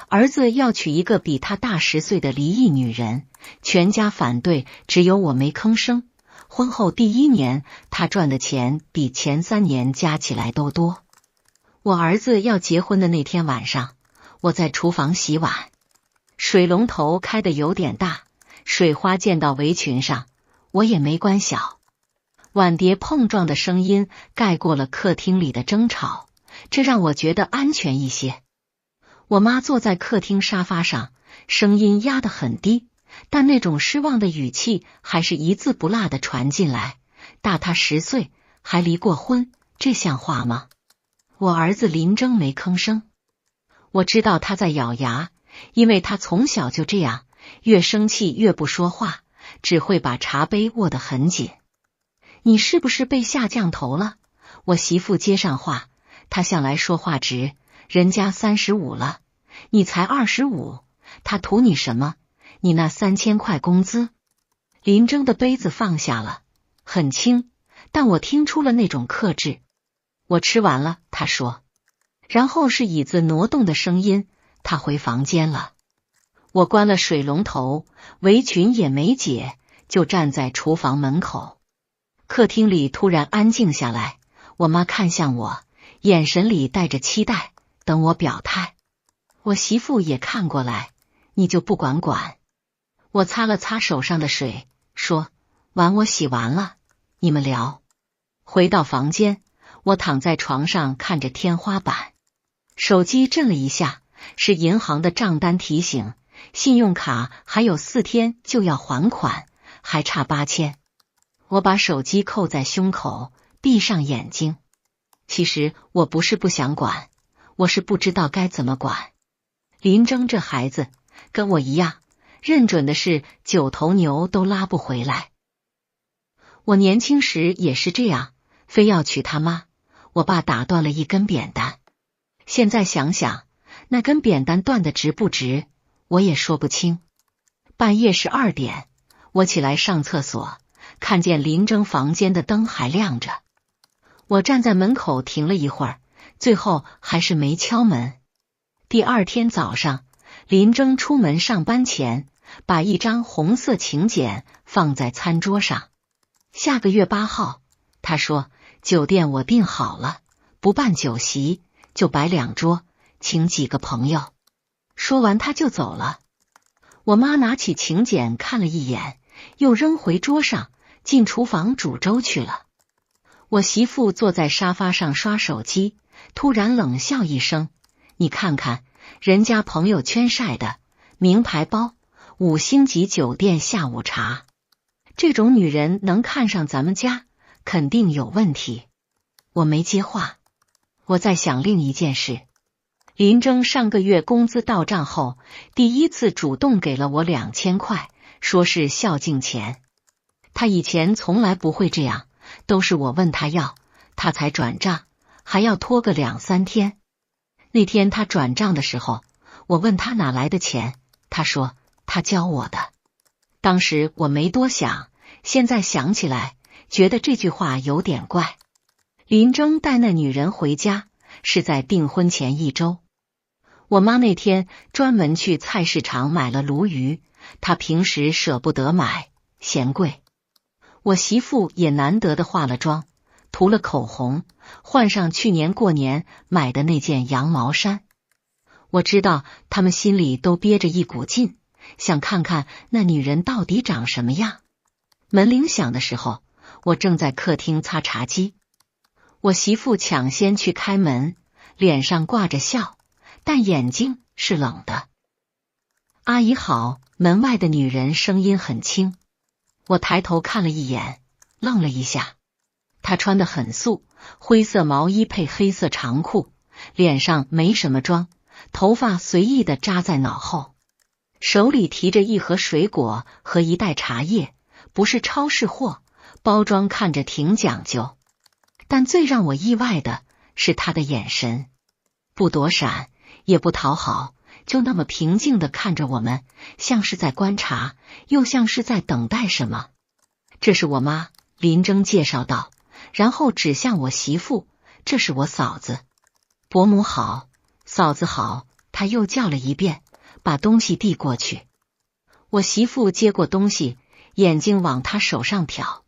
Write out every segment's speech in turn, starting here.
儿子要娶一个比他大10岁的离异女人，全家反对，只有我没吭声。婚后第1年，他赚的钱比前3年加起来都多。我儿子要结婚的那天晚上，我在厨房洗碗，水龙头开得有点大，水花溅到围裙上，我也没关小。碗碟碰撞的声音盖过了客厅里的争吵，这让我觉得安全一些。我妈坐在客厅沙发上，声音压得很低，但那种失望的语气还是一字不落地传进来。大他10岁，还离过婚，这像话吗？我儿子林征没吭声。我知道他在咬牙，因为他从小就这样，越生气越不说话，只会把茶杯握得很紧。你是不是被下降头了？我媳妇接上话，她向来说话直，人家35了，你才25，他图你什么？你那3000块工资？林征的杯子放下了，很轻，但我听出了那种克制。我吃完了，他说。然后是椅子挪动的声音，他回房间了。我关了水龙头，围裙也没解，就站在厨房门口。客厅里突然安静下来，我妈看向我，眼神里带着期待，等我表态。我媳妇也看过来，你就不管管。我擦了擦手上的水，说，碗我洗完了，你们聊。回到房间，我躺在床上看着天花板，手机震了一下，是银行的账单提醒，信用卡还有4天就要还款，还差8000。我把手机扣在胸口，闭上眼睛。其实我不是不想管，我是不知道该怎么管。林征这孩子跟我一样，认准的是9头牛都拉不回来。我年轻时也是这样，非要娶他妈，我爸打断了一根扁担。现在想想，那根扁担断得值不值，我也说不清。半夜12点，我起来上厕所，看见林征房间的灯还亮着。我站在门口停了一会儿，最后还是没敲门。第2天早上，林征出门上班前，把一张红色请柬放在餐桌上。下个月8号，他说，酒店我订好了，不办酒席，就摆2桌，请几个朋友。说完他就走了。我妈拿起请柬看了一眼，又扔回桌上，进厨房煮粥去了。我媳妇坐在沙发上刷手机，突然冷笑一声，你看看人家朋友圈晒的名牌包，5星级酒店下午茶，这种女人能看上咱们家，肯定有问题。我没接话。我在想另一件事。林征上个月工资到账后，第1次主动给了我2000块，说是孝敬钱。他以前从来不会这样，都是我问他要，他才转账，还要拖个2、3天。那天他转账的时候，我问他哪来的钱，他说他教我的。当时我没多想，现在想起来，觉得这句话有点怪。林征带那女人回家，是在订婚前1周。我妈那天专门去菜市场买了鲈鱼，她平时舍不得买，嫌贵。我媳妇也难得的化了妆，涂了口红，换上去年过年买的那件羊毛衫。我知道他们心里都憋着一股劲，想看看那女人到底长什么样。门铃响的时候，我正在客厅擦茶几。我媳妇抢先去开门，脸上挂着笑，但眼睛是冷的。阿姨好，门外的女人声音很轻。我抬头看了一眼，愣了一下。她穿得很素，灰色毛衣配黑色长裤，脸上没什么妆，头发随意的扎在脑后，手里提着一盒水果和一袋茶叶，不是超市货，包装看着挺讲究。但最让我意外的是她的眼神，不躲闪，也不讨好，就那么平静地看着我们，像是在观察，又像是在等待什么。这是我妈，林征介绍道，然后指向我媳妇，这是我嫂子。伯母好，嫂子好，他又叫了一遍，把东西递过去。我媳妇接过东西，眼睛往他手上瞟，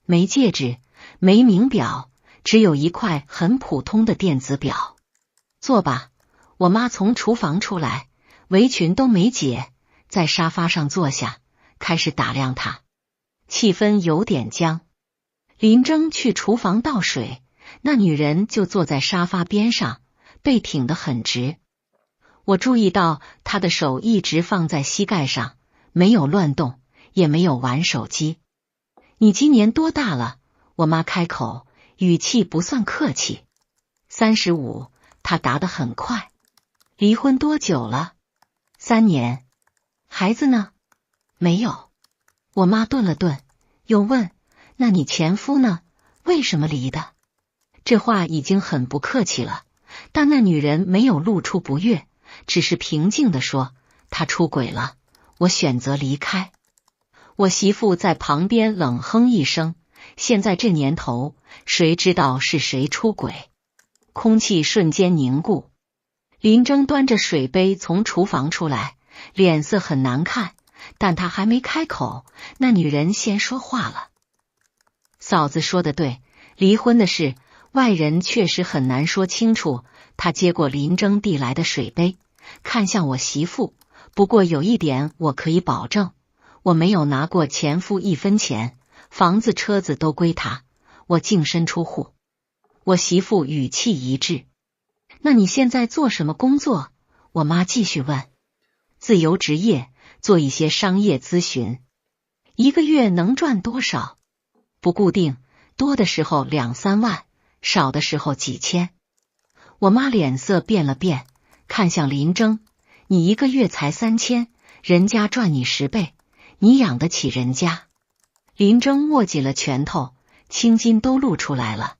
没戒指，没名表，只有一块很普通的电子表。坐吧。我妈从厨房出来，围裙都没解，在沙发上坐下，开始打量他。气氛有点僵。林征去厨房倒水，那女人就坐在沙发边上，背挺得很直。我注意到她的手一直放在膝盖上，没有乱动，也没有玩手机。你今年多大了？我妈开口，语气不算客气。35，她答得很快。离婚多久了？3年。孩子呢？没有。我妈顿了顿，又问，那你前夫呢？为什么离的？这话已经很不客气了，但那女人没有露出不悦，只是平静地说，他出轨了，我选择离开。我媳妇在旁边冷哼一声，现在这年头，谁知道是谁出轨？空气瞬间凝固。林征端着水杯从厨房出来，脸色很难看，但他还没开口，那女人先说话了。嫂子说的对，离婚的事，外人确实很难说清楚。他接过林征递来的水杯，看向我媳妇，不过有一点我可以保证，我没有拿过前夫1分钱，房子车子都归他，我净身出户。我媳妇语气一致。那你现在做什么工作？我妈继续问。自由职业，做一些商业咨询。1个月能赚多少？不固定，多的时候2、3万，少的时候几千。我妈脸色变了变，看向林征，你1个月才3000，人家赚你10倍，你养得起人家？林征握紧了拳头，青筋都露出来了。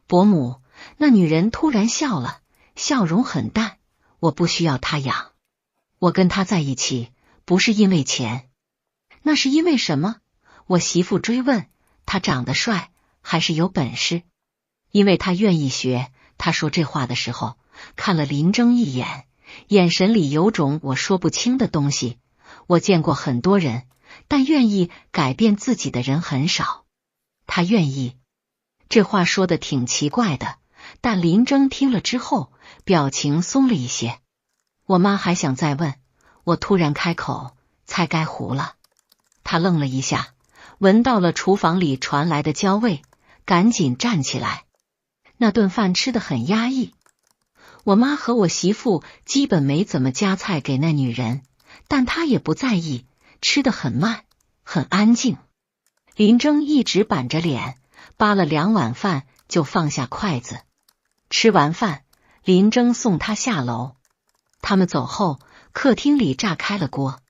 伯母，那女人突然笑了，笑容很淡，我不需要她养，我跟她在一起不是因为钱。那是因为什么？我媳妇追问。他长得帅，还是有本事？因为他愿意学。他说这话的时候，看了林征一眼，眼神里有种我说不清的东西。我见过很多人，但愿意改变自己的人很少。他愿意。这话说的挺奇怪的，但林征听了之后，表情松了一些。我妈还想再问，我突然开口，菜该糊了。他愣了一下，闻到了厨房里传来的焦味，赶紧站起来。那顿饭吃得很压抑，我妈和我媳妇基本没怎么夹菜给那女人，但她也不在意，吃得很慢，很安静。林征一直板着脸，扒了2碗饭就放下筷子。吃完饭，林征送她下楼。他们走后，客厅里炸开了锅。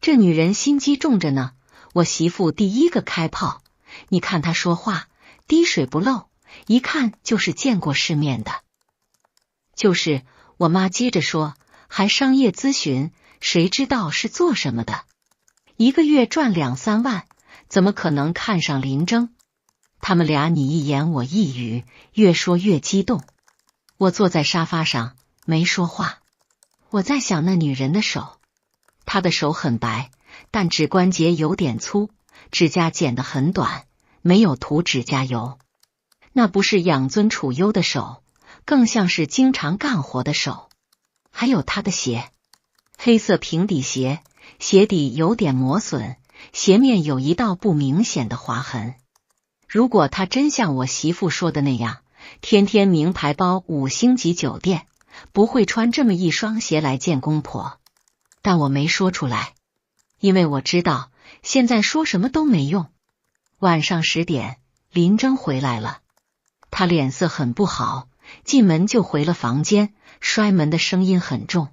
这女人心机重着呢，我媳妇第一个开炮，你看她说话滴水不漏，一看就是见过世面的。就是，我妈接着说，还商业咨询，谁知道是做什么的？1个月赚2、3万，怎么可能看上林征？他们俩你一言我一语，越说越激动。我坐在沙发上没说话，我在想那女人的手，她的手很白，但指关节有点粗，指甲剪得很短，没有涂指甲油。那不是养尊处优的手，更像是经常干活的手。还有她的鞋，黑色平底鞋，鞋底有点磨损，鞋面有一道不明显的划痕。如果她真像我媳妇说的那样，天天名牌包5星级酒店，不会穿这么一双鞋来见公婆。但我没说出来，因为我知道现在说什么都没用。晚上10点，林征回来了，他脸色很不好，进门就回了房间，摔门的声音很重。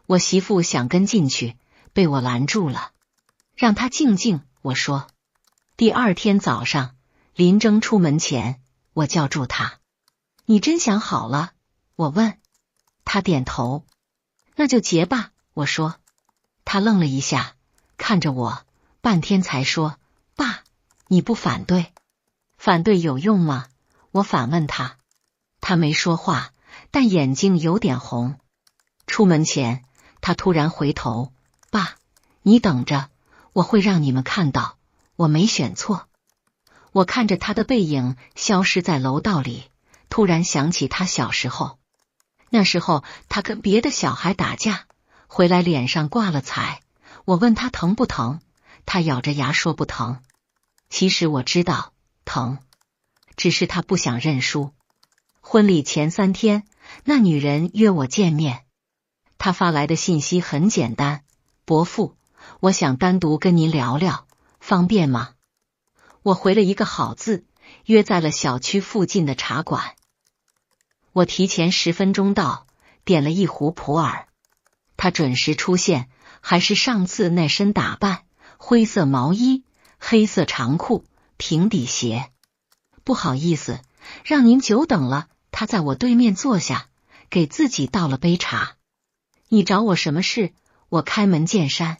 我媳妇想跟进去，被我拦住了，让他静静，我说。第2天早上，林征出门前，我叫住他，你真想好了？我问。他点头。那就结吧，我说。他愣了一下，看着我，半天才说，爸，你不反对？反对有用吗？我反问他。他没说话，但眼睛有点红。出门前，他突然回头：“爸，你等着，我会让你们看到，我没选错。”我看着他的背影消失在楼道里，突然想起他小时候。那时候他跟别的小孩打架，回来脸上挂了彩。我问他疼不疼，他咬着牙说不疼。其实我知道疼，只是他不想认输。婚礼前3天，那女人约我见面。她发来的信息很简单：伯父，我想单独跟您聊聊，方便吗？我回了一个好字，约在了小区附近的茶馆。我提前10分钟到，点了一壶普洱。他准时出现，还是上次那身打扮，灰色毛衣，黑色长裤，平底鞋。不好意思，让您久等了。他在我对面坐下，给自己倒了杯茶。你找我什么事？我开门见山。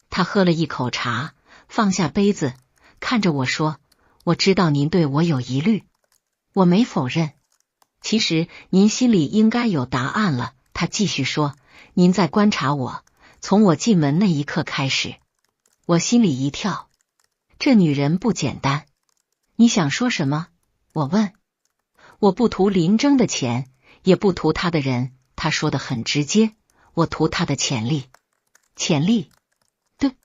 他喝了一口茶，放下杯子，看着我说：“我知道您对我有疑虑。”我没否认。其实您心里应该有答案了。他继续说：“您在观察我，从我进门那一刻开始。”我心里一跳，这女人不简单。你想说什么？我问。我不图林征的钱，也不图他的人。他说得很直接，我图他的潜力。潜力？对。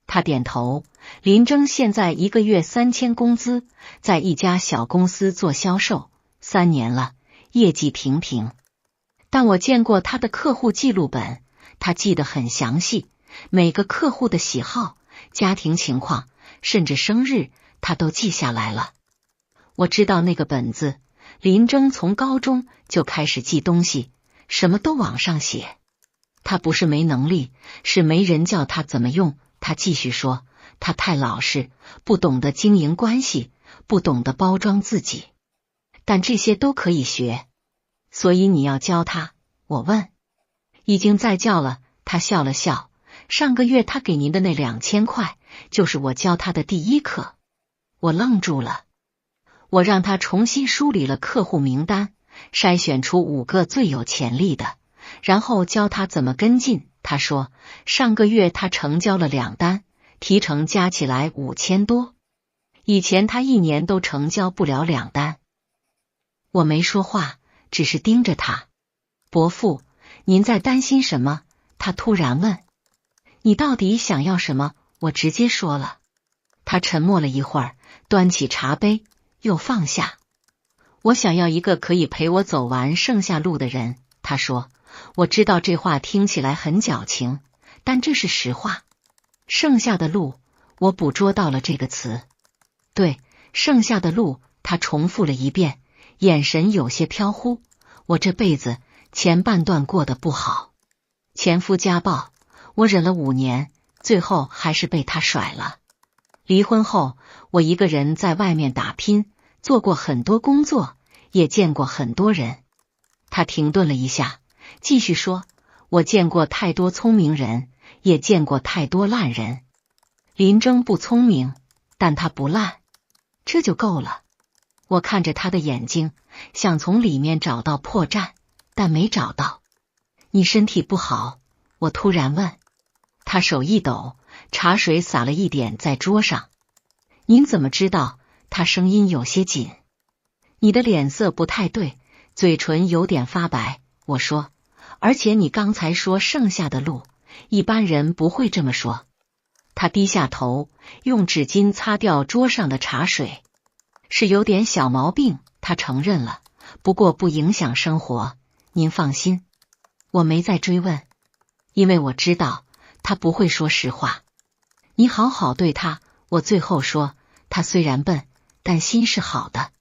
他点头。林征现在1个月3000工资，在一家小公司做销售，3年了，业绩平平。但我见过他的客户记录本，他记得很详细，每个客户的喜好、家庭情况，甚至生日，他都记下来了。我知道那个本子，林征从高中就开始记东西，什么都往上写。他不是没能力，是没人教他怎么用。他继续说，他太老实，不懂得经营关系，不懂得包装自己。但这些都可以学，所以你要教他。我问。已经在教了。他笑了笑。上个月他给您的那2000块，就是我教他的第1课。我愣住了。我让他重新梳理了客户名单，筛选出5个最有潜力的，然后教他怎么跟进。他说，上个月他成交了2单，提成加起来5000多。以前他1年都成交不了2单。我没说话，只是盯着他。伯父，您在担心什么？他突然问。你到底想要什么？我直接说了。他沉默了一会儿，端起茶杯又放下。我想要一个可以陪我走完剩下路的人。他说。我知道这话听起来很矫情，但这是实话。剩下的路，我捕捉到了这个词。对，剩下的路，他重复了一遍，眼神有些飘忽。我这辈子前半段过得不好，前夫家暴，我忍了5年，最后还是被他甩了。离婚后，我一个人在外面打拼，做过很多工作，也见过很多人。他停顿了一下，继续说，我见过太多聪明人，也见过太多烂人。林征不聪明，但他不烂，这就够了。我看着他的眼睛，想从里面找到破绽，但没找到。你身体不好？我突然问。他手一抖，茶水洒了一点在桌上。您怎么知道？他声音有些紧。你的脸色不太对，嘴唇有点发白。我说，而且你刚才说剩下的路，一般人不会这么说。他低下头，用纸巾擦掉桌上的茶水。是有点小毛病，他承认了，不过不影响生活，您放心。我没再追问，因为我知道他不会说实话。你好好对他，我最后说，他虽然笨，但心是好的。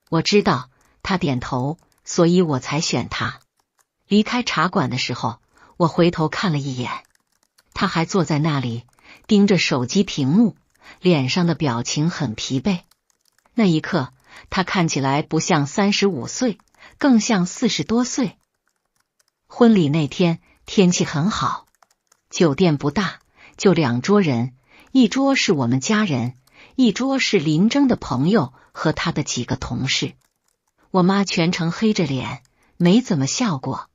我知道，他点头，所以我才选他。离开茶馆的时候，我回头看了一眼，他还坐在那里，盯着手机屏幕，脸上的表情很疲惫。那一刻，他看起来不像35岁，更像40多岁。婚礼那天天气很好，酒店不大，就2桌人，一桌是我们家人，一桌是林征的朋友和他的几个同事。我妈全程黑着脸，没怎么笑过。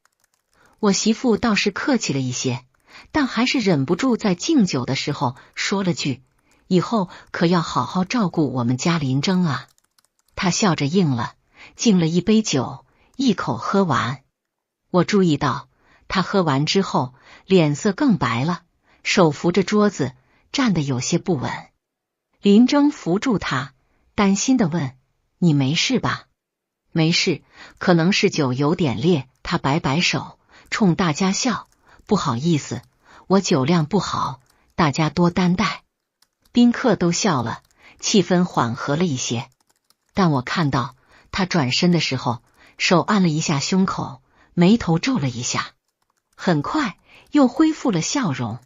我媳妇倒是客气了一些，但还是忍不住在敬酒的时候说了句：“以后可要好好照顾我们家林征啊。”她笑着应了，敬了一杯酒，一口喝完。我注意到她喝完之后脸色更白了，手扶着桌子，站得有些不稳。林征扶住她，担心地问：“你没事吧？”“没事，可能是酒有点烈。”她摆摆手，冲大家笑：“不好意思，我酒量不好，大家多担待。”宾客都笑了，气氛缓和了一些。但我看到他转身的时候，手按了一下胸口，眉头皱了一下，很快又恢复了笑容。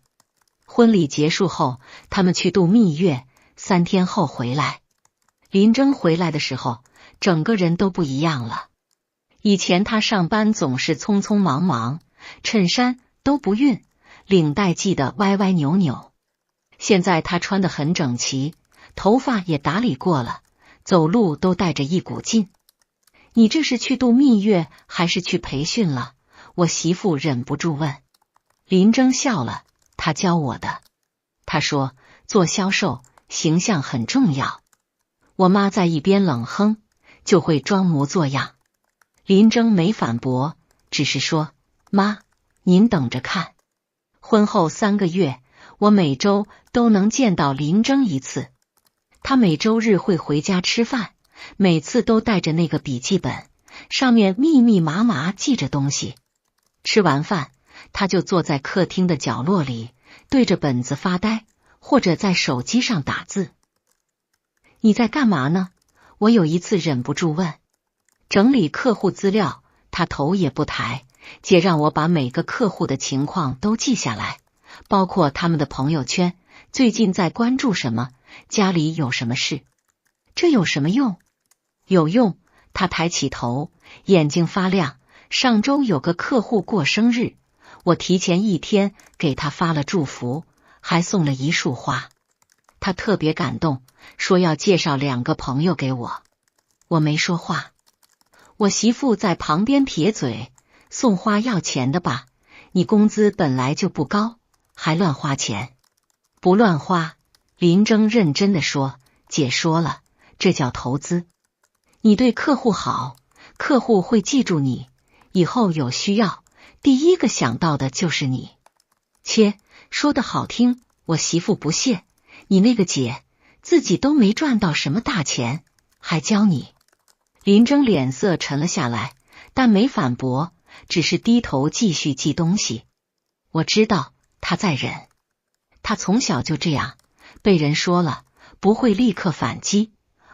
婚礼结束后，他们去度蜜月，3天后回来。林征回来的时候，整个人都不一样了。以前他上班总是匆匆忙忙，衬衫都不熨，领带系得歪歪扭扭。现在他穿得很整齐，头发也打理过了，走路都带着一股劲。“你这是去度蜜月还是去培训了？”我媳妇忍不住问。林征笑了，他教我的。他说做销售形象很重要。我妈在一边冷哼，就会装模作样。林征没反驳，只是说：“妈，您等着看。”婚后3个月，我每周都能见到林征一次。他每周日会回家吃饭，每次都带着那个笔记本，上面密密麻麻记着东西。吃完饭，他就坐在客厅的角落里，对着本子发呆，或者在手机上打字。“你在干嘛呢？”我有一次忍不住问。“整理客户资料。”他头也不抬，姐让我把每个客户的情况都记下来，包括他们的朋友圈，最近在关注什么，家里有什么事。“这有什么用？”“有用。”他抬起头，眼睛发亮。“上周有个客户过生日，我提前1天给他发了祝福，还送了一束花。他特别感动，说要介绍2个朋友给我。”我没说话。我媳妇在旁边撇嘴：“送花要钱的吧？你工资本来就不高，还乱花钱。”“不乱花。”林征认真地说，“姐说了，这叫投资。你对客户好，客户会记住你，以后有需要，第一个想到的就是你。”“切，说得好听。”我媳妇不屑：“你那个姐自己都没赚到什么大钱，还教你。”林征脸色沉了下来，但没反驳，只是低头继续记东西。我知道他在忍，他从小就这样，被人说了不会立刻反击，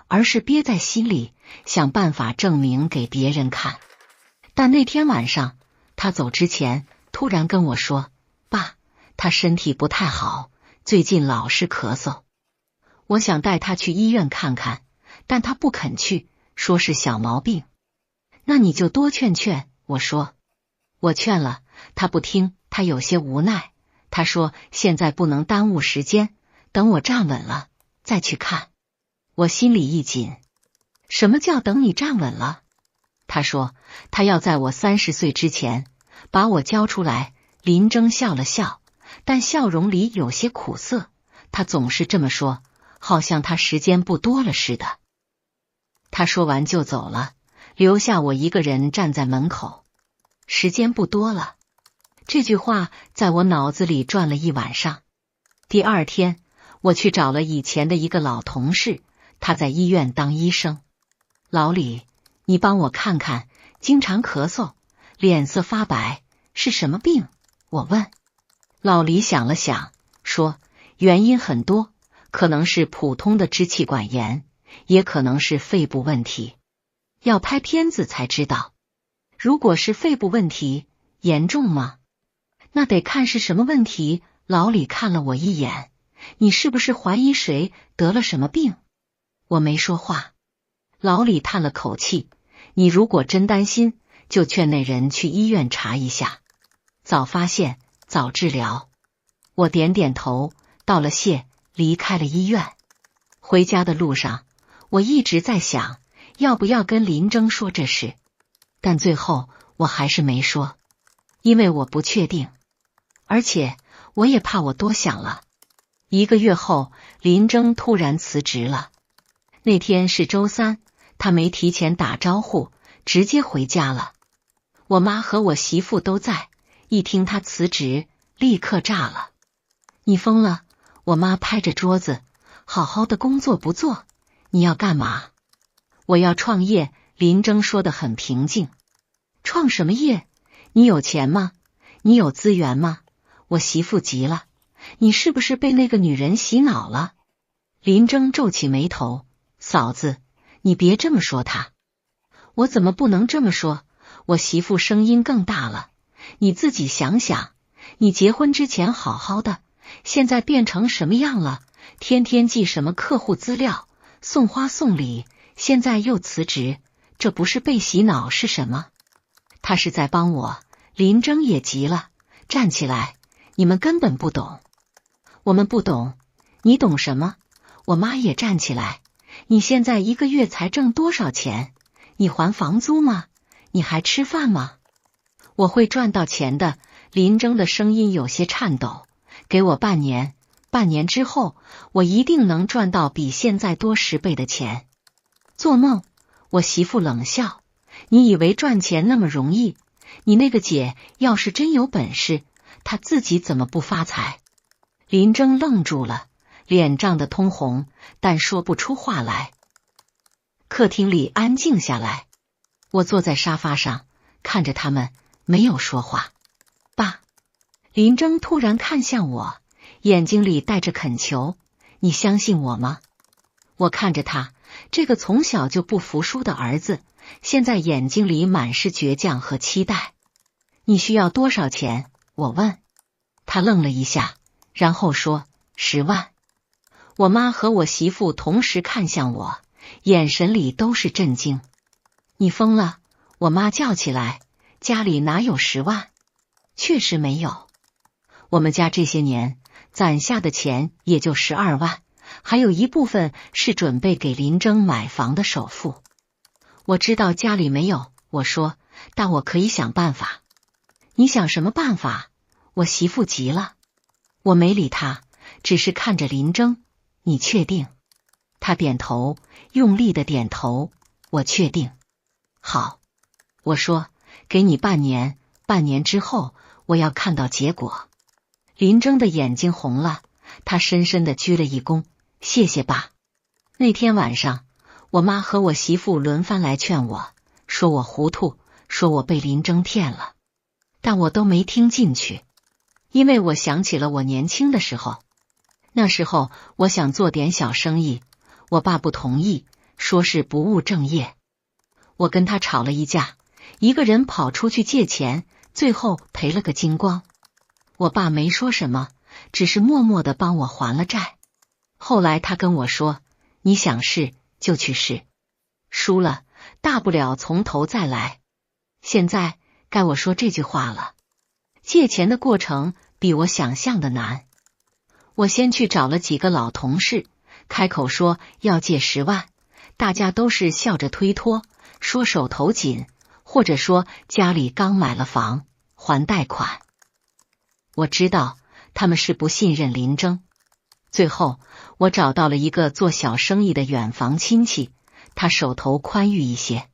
而是憋在心里，想办法证明给别人看。但那天晚上，他走之前突然跟我说：“爸，他身体不太好，最近老是咳嗽。”我想带他去医院看看，但他不肯去，说是小毛病。“那你就多劝劝。”我说。我劝了，他不听，他有些无奈。他说现在不能耽误时间，等我站稳了再去看。我心里一紧。什么叫等你站稳了？他说他要在我30岁之前把我交出来。林征笑了笑，但笑容里有些苦涩。他总是这么说，好像他时间不多了似的。他说完就走了，留下我一个人站在门口。时间不多了，这句话在我脑子里转了一晚上。第2天，我去找了以前的一个老同事，他在医院当医生。“老李，你帮我看看，经常咳嗽，脸色发白，是什么病？”我问。老李想了想，说：“原因很多，可能是普通的支气管炎，也可能是肺部问题，要拍片子才知道。如果是肺部问题，严重吗？那得看是什么问题。”老李看了我一眼：“你是不是怀疑谁得了什么病？”我没说话。老李叹了口气：“你如果真担心，就劝那人去医院查一下，早发现早治疗。”我点点头，道了谢，离开了医院。回家的路上，我一直在想要不要跟林征说这事，但最后我还是没说。因为我不确定，而且我也怕我多想了。1个月后，林征突然辞职了。那天是周3，他没提前打招呼，直接回家了。我妈和我媳妇都在，一听他辞职，立刻炸了。你疯了！我妈拍着桌子，好好的工作不做，你要干嘛？我要创业，林征说得很平静。创什么业？你有钱吗？你有资源吗？我媳妇急了，你是不是被那个女人洗脑了？林征皱起眉头，嫂子，你别这么说她。我怎么不能这么说？我媳妇声音更大了，你自己想想，你结婚之前好好的，现在变成什么样了？天天记什么客户资料，送花送礼，现在又辞职，这不是被洗脑是什么？他是在帮我。林征也急了，站起来，你们根本不懂。我们不懂，你懂什么？我妈也站起来，你现在1个月才挣多少钱？你还房租吗？你还吃饭吗？我会赚到钱的。林征的声音有些颤抖，给我半年，半年之后，我一定能赚到比现在多10倍的钱。做梦！我媳妇冷笑，你以为赚钱那么容易？你那个姐要是真有本事，她自己怎么不发财？林征愣住了，脸涨得通红，但说不出话来。客厅里安静下来，我坐在沙发上，看着他们，没有说话。爸，林征突然看向我，眼睛里带着恳求，你相信我吗？我看着他，这个从小就不服输的儿子，现在眼睛里满是倔强和期待。你需要多少钱？我问。他愣了一下，然后说10万。我妈和我媳妇同时看向我，眼神里都是震惊。你疯了！我妈叫起来，家里哪有10万？确实没有。我们家这些年攒下的钱也就12万，还有一部分是准备给林征买房的首付。我知道家里没有，我说，但我可以想办法。你想什么办法？我媳妇急了。我没理他，只是看着林征。你确定？他点头，用力的点头。我确定。好，我说，给你半年，半年之后我要看到结果。林征的眼睛红了，他深深的鞠了一躬，谢谢爸。那天晚上，我妈和我媳妇轮番来劝我，说我糊涂，说我被林征骗了，但我都没听进去，因为我想起了我年轻的时候。那时候我想做点小生意，我爸不同意，说是不务正业。我跟他吵了一架，一个人跑出去借钱，最后赔了个精光。我爸没说什么，只是默默地帮我还了债。后来他跟我说，你想试就去试，输了大不了从头再来。现在该我说这句话了，借钱的过程比我想象的难。我先去找了几个老同事，开口说要借10万，大家都是笑着推脱，说手头紧，或者说家里刚买了房，还贷款。我知道他们是不信任林征。最后我找到了一个做小生意的远房亲戚，他手头宽裕一些。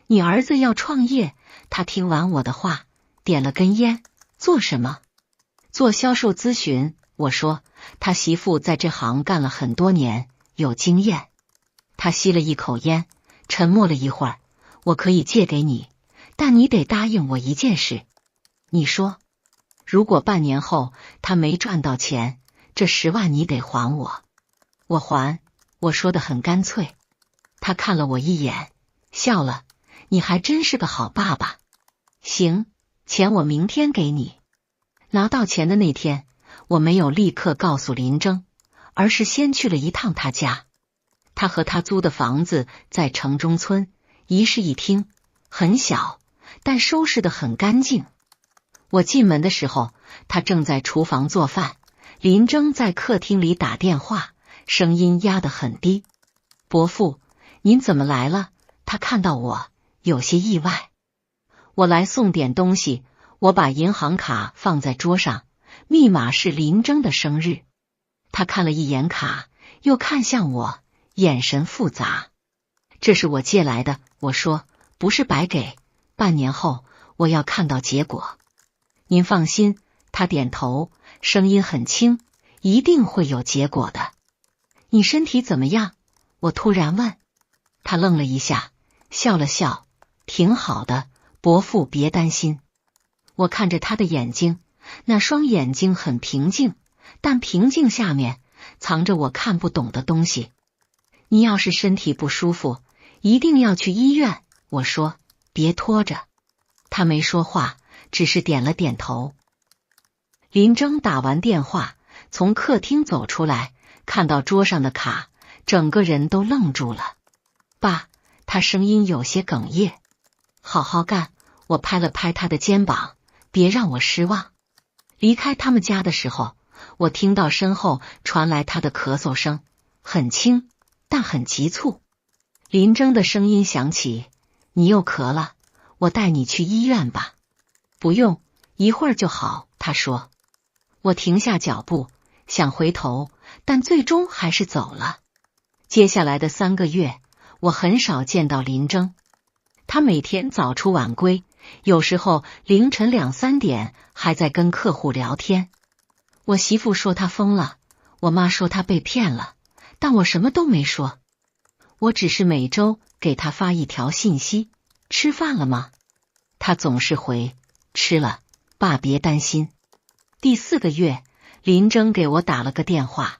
你儿子要创业？他听完我的话，点了根烟。做什么？做销售咨询。我说，他媳妇在这行干了很多年，有经验。他吸了一口烟，沉默了一会儿。我可以借给你，但你得答应我一件事。你说，如果半年后他没赚到钱，这10万你得还我。我还。我说得很干脆。他看了我一眼，笑了。你还真是个好爸爸。行，钱我明天给你。拿到钱的那天，我没有立刻告诉林征，而是先去了一趟他家。他和他租的房子在城中村，一室一厅，很小，但收拾得很干净。我进门的时候，他正在厨房做饭，林征在客厅里打电话，声音压得很低。伯父，您怎么来了？他看到我，有些意外。我来送点东西，我把银行卡放在桌上，密码是林征的生日。他看了一眼卡，又看向我，眼神复杂。这是我借来的，我说，不是白给，半年后我要看到结果。您放心，他点头，声音很轻，一定会有结果的。你身体怎么样？我突然问。他愣了一下，笑了笑，挺好的，伯父别担心。我看着他的眼睛，那双眼睛很平静，但平静下面藏着我看不懂的东西。你要是身体不舒服，一定要去医院，我说，别拖着。他没说话，只是点了点头。林征打完电话，从客厅走出来，看到桌上的卡，整个人都愣住了。爸，他声音有些哽咽。好好干，我拍了拍他的肩膀，别让我失望。离开他们家的时候，我听到身后传来他的咳嗽声，很轻，但很急促。林征的声音响起，你又咳了，我带你去医院吧。不用，一会儿就好，他说。我停下脚步，想回头，但最终还是走了。接下来的3个月，我很少见到林征。他每天早出晚归，有时候凌晨2、3点还在跟客户聊天。我媳妇说他疯了，我妈说他被骗了，但我什么都没说。我只是每周给他发一条信息，吃饭了吗？他总是回，吃了，爸别担心。第4个月，林征给我打了个电话，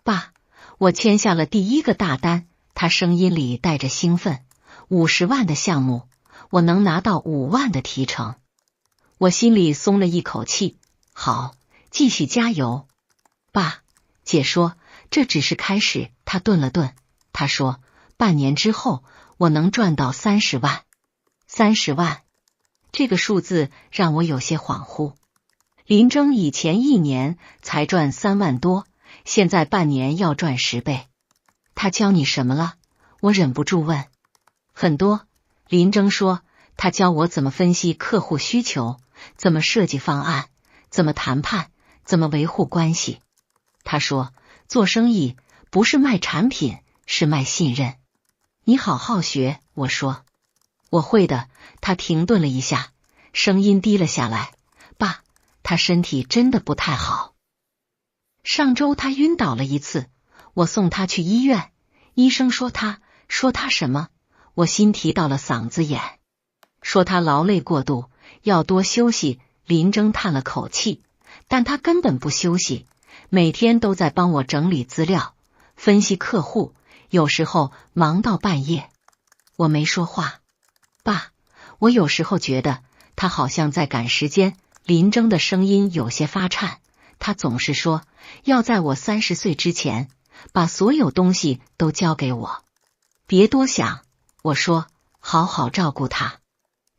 爸，我签下了第1个大单，他声音里带着兴奋，50万的项目，我能拿到5万的提成。我心里松了一口气，好，继续加油。爸，姐说这只是开始。他顿了顿，他说半年之后我能赚到30万。30万，这个数字让我有些恍惚。林征以前1年才赚3万多，现在半年要赚10倍。他教你什么了？我忍不住问。很多，林征说，他教我怎么分析客户需求，怎么设计方案，怎么谈判，怎么维护关系。他说，做生意不是卖产品，是卖信任。你好好学，我说。我会的。他停顿了一下，声音低了下来，爸，他身体真的不太好。上周他晕倒了一次，我送他去医院，医生说他什么？我心提到了嗓子眼。说他劳累过度，要多休息。林征叹了口气，但他根本不休息，每天都在帮我整理资料，分析客户，有时候忙到半夜。我没说话。爸，我有时候觉得他好像在赶时间。林征的声音有些发颤，他总是说要在我30岁之前把所有东西都交给我。别多想，我说，好好照顾他。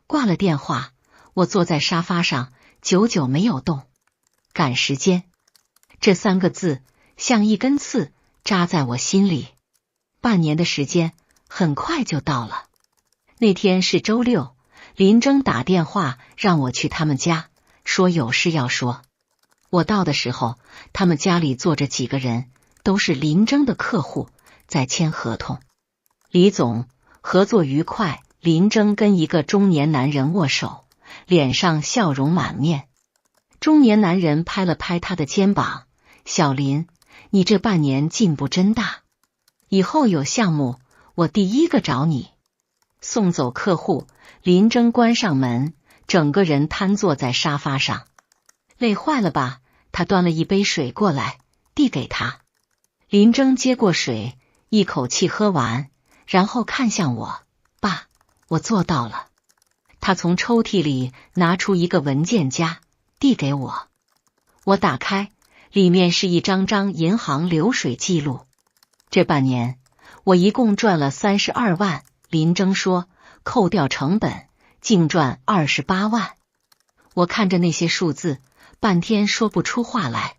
挂了电话，我坐在沙发上，久久没有动。赶时间，这3个字像一根刺扎在我心里。半年的时间很快就到了。那天是周6，林征打电话让我去他们家，说有事要说。我到的时候，他们家里坐着几个人，都是林征的客户，在签合同。李总，合作愉快。林征跟一个中年男人握手，脸上笑容满面。中年男人拍了拍他的肩膀，小林，你这半年进步真大，以后有项目我第1个找你。送走客户，林征关上门，整个人瘫坐在沙发上。累坏了吧？他端了一杯水过来，递给他。林征接过水，一口气喝完，然后看向我，爸，我做到了。他从抽屉里拿出一个文件夹，递给我。我打开，里面是一张张银行流水记录。这半年，我一共赚了32万。林征说，扣掉成本，净赚28万。我看着那些数字，半天说不出话来。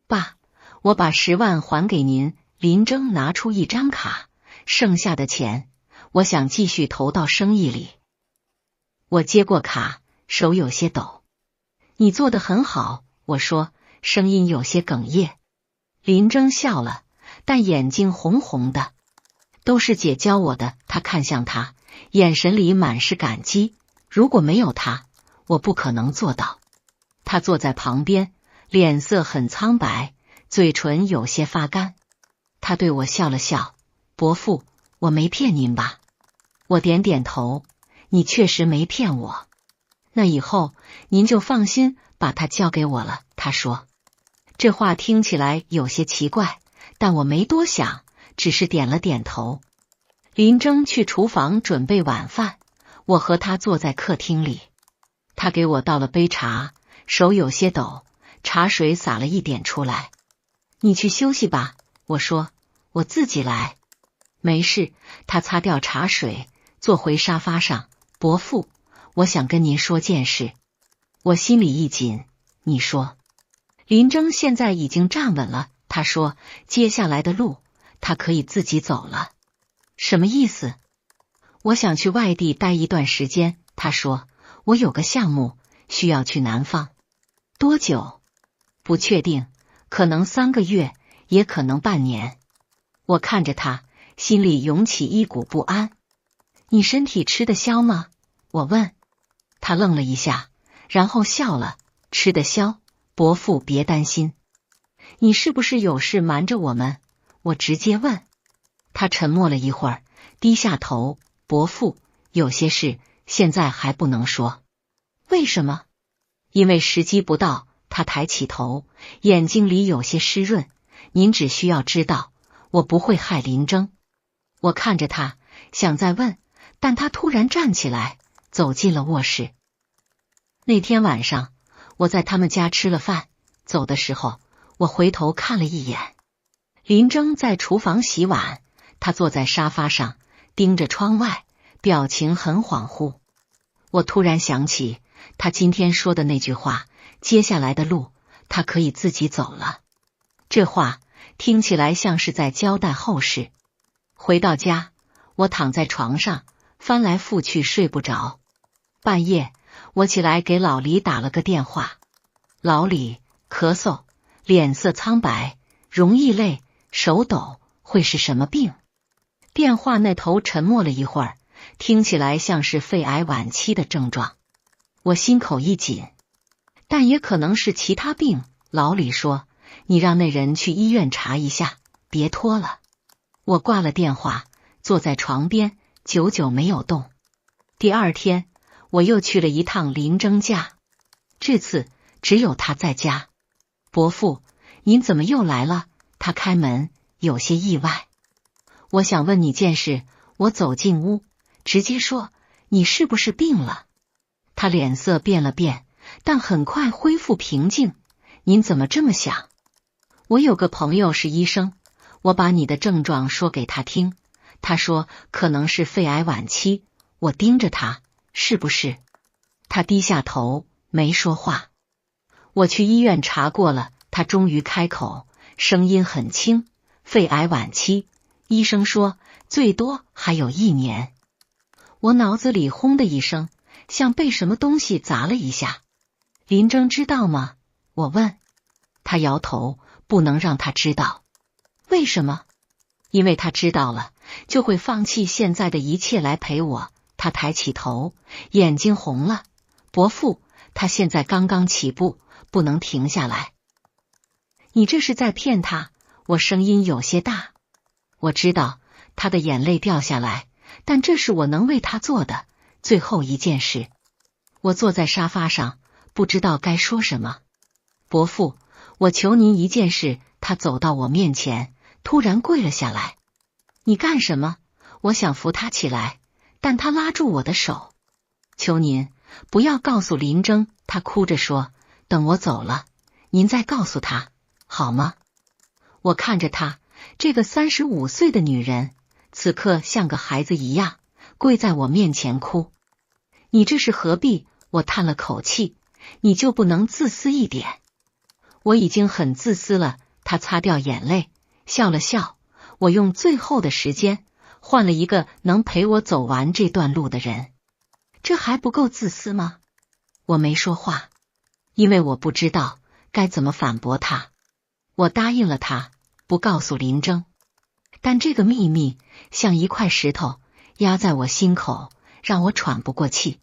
爸，我把10万还给您。林征拿出一张卡，剩下的钱，我想继续投到生意里。我接过卡，手有些抖。你做得很好，我说，声音有些哽咽。林征笑了，但眼睛红红的。都是姐教我的。他看向他，眼神里满是感激。如果没有他，我不可能做到。他坐在旁边，脸色很苍白，嘴唇有些发干。他对我笑了笑，伯父，我没骗您吧？我点点头，你确实没骗我。那以后您就放心把他交给我了。他说，这话听起来有些奇怪，但我没多想，只是点了点头。林征去厨房准备晚饭，我和他坐在客厅里。他给我倒了杯茶，手有些抖，茶水洒了一点出来。你去休息吧，我说，我自己来。没事，他擦掉茶水，坐回沙发上。伯父，我想跟您说件事。我心里一紧，你说。林征现在已经站稳了，他说，接下来的路他可以自己走了。什么意思？我想去外地待一段时间。他说，我有个项目需要去南方。多久？不确定，可能3个月，也可能半年。我看着他，心里涌起一股不安。你身体吃得消吗？我问。他愣了一下，然后笑了。吃得消，伯父别担心。你是不是有事瞒着我们？我直接问。他沉默了一会儿，低下头。伯父，有些事现在还不能说。为什么？因为时机不到。他抬起头，眼睛里有些湿润。您只需要知道，我不会害林征。我看着他，想再问，但他突然站起来，走进了卧室。那天晚上，我在他们家吃了饭，走的时候，我回头看了一眼。林征在厨房洗碗，他坐在沙发上，盯着窗外，表情很恍惚。我突然想起他今天说的那句话，接下来的路他可以自己走了。这话听起来像是在交代后事。回到家，我躺在床上，翻来覆去睡不着。半夜，我起来给老李打了个电话。老李咳嗽，脸色苍白，容易累，手抖，会是什么病？电话那头沉默了一会儿，听起来像是肺癌晚期的症状。我心口一紧，但也可能是其他病。老李说，你让那人去医院查一下，别拖了。我挂了电话，坐在床边，久久没有动。第二天，我又去了一趟林征家，这次只有他在家。伯父，您怎么又来了？他开门，有些意外。我想问你件事。我走进屋，直接说，你是不是病了？他脸色变了变，但很快恢复平静。您怎么这么想？我有个朋友是医生，我把你的症状说给他听，他说可能是肺癌晚期。我盯着他，是不是？他低下头，没说话。我去医院查过了，他终于开口，声音很轻，肺癌晚期，医生说最多还有1年。我脑子里轰的一声，像被什么东西砸了一下。林征知道吗？我问。他摇头，不能让他知道。为什么？因为他知道了，就会放弃现在的一切来陪我。他抬起头，眼睛红了。伯父，他现在刚刚起步，不能停下来。你这是在骗他。我声音有些大。我知道他的眼泪掉下来，但这是我能为他做的最后一件事。我坐在沙发上，不知道该说什么。伯父，我求您一件事。他走到我面前，突然跪了下来。你干什么？我想扶他起来，但他拉住我的手。求您不要告诉林征。他哭着说，等我走了，您再告诉他，好吗？我看着他，这个35岁的女人，此刻像个孩子一样，跪在我面前哭。你这是何必？我叹了口气，你就不能自私一点？我已经很自私了。他擦掉眼泪，笑了笑。我用最后的时间换了一个能陪我走完这段路的人，这还不够自私吗？我没说话。因为我不知道该怎么反驳他。我答应了他，不告诉林征，但这个秘密像一块石头压在我心口，让我喘不过气。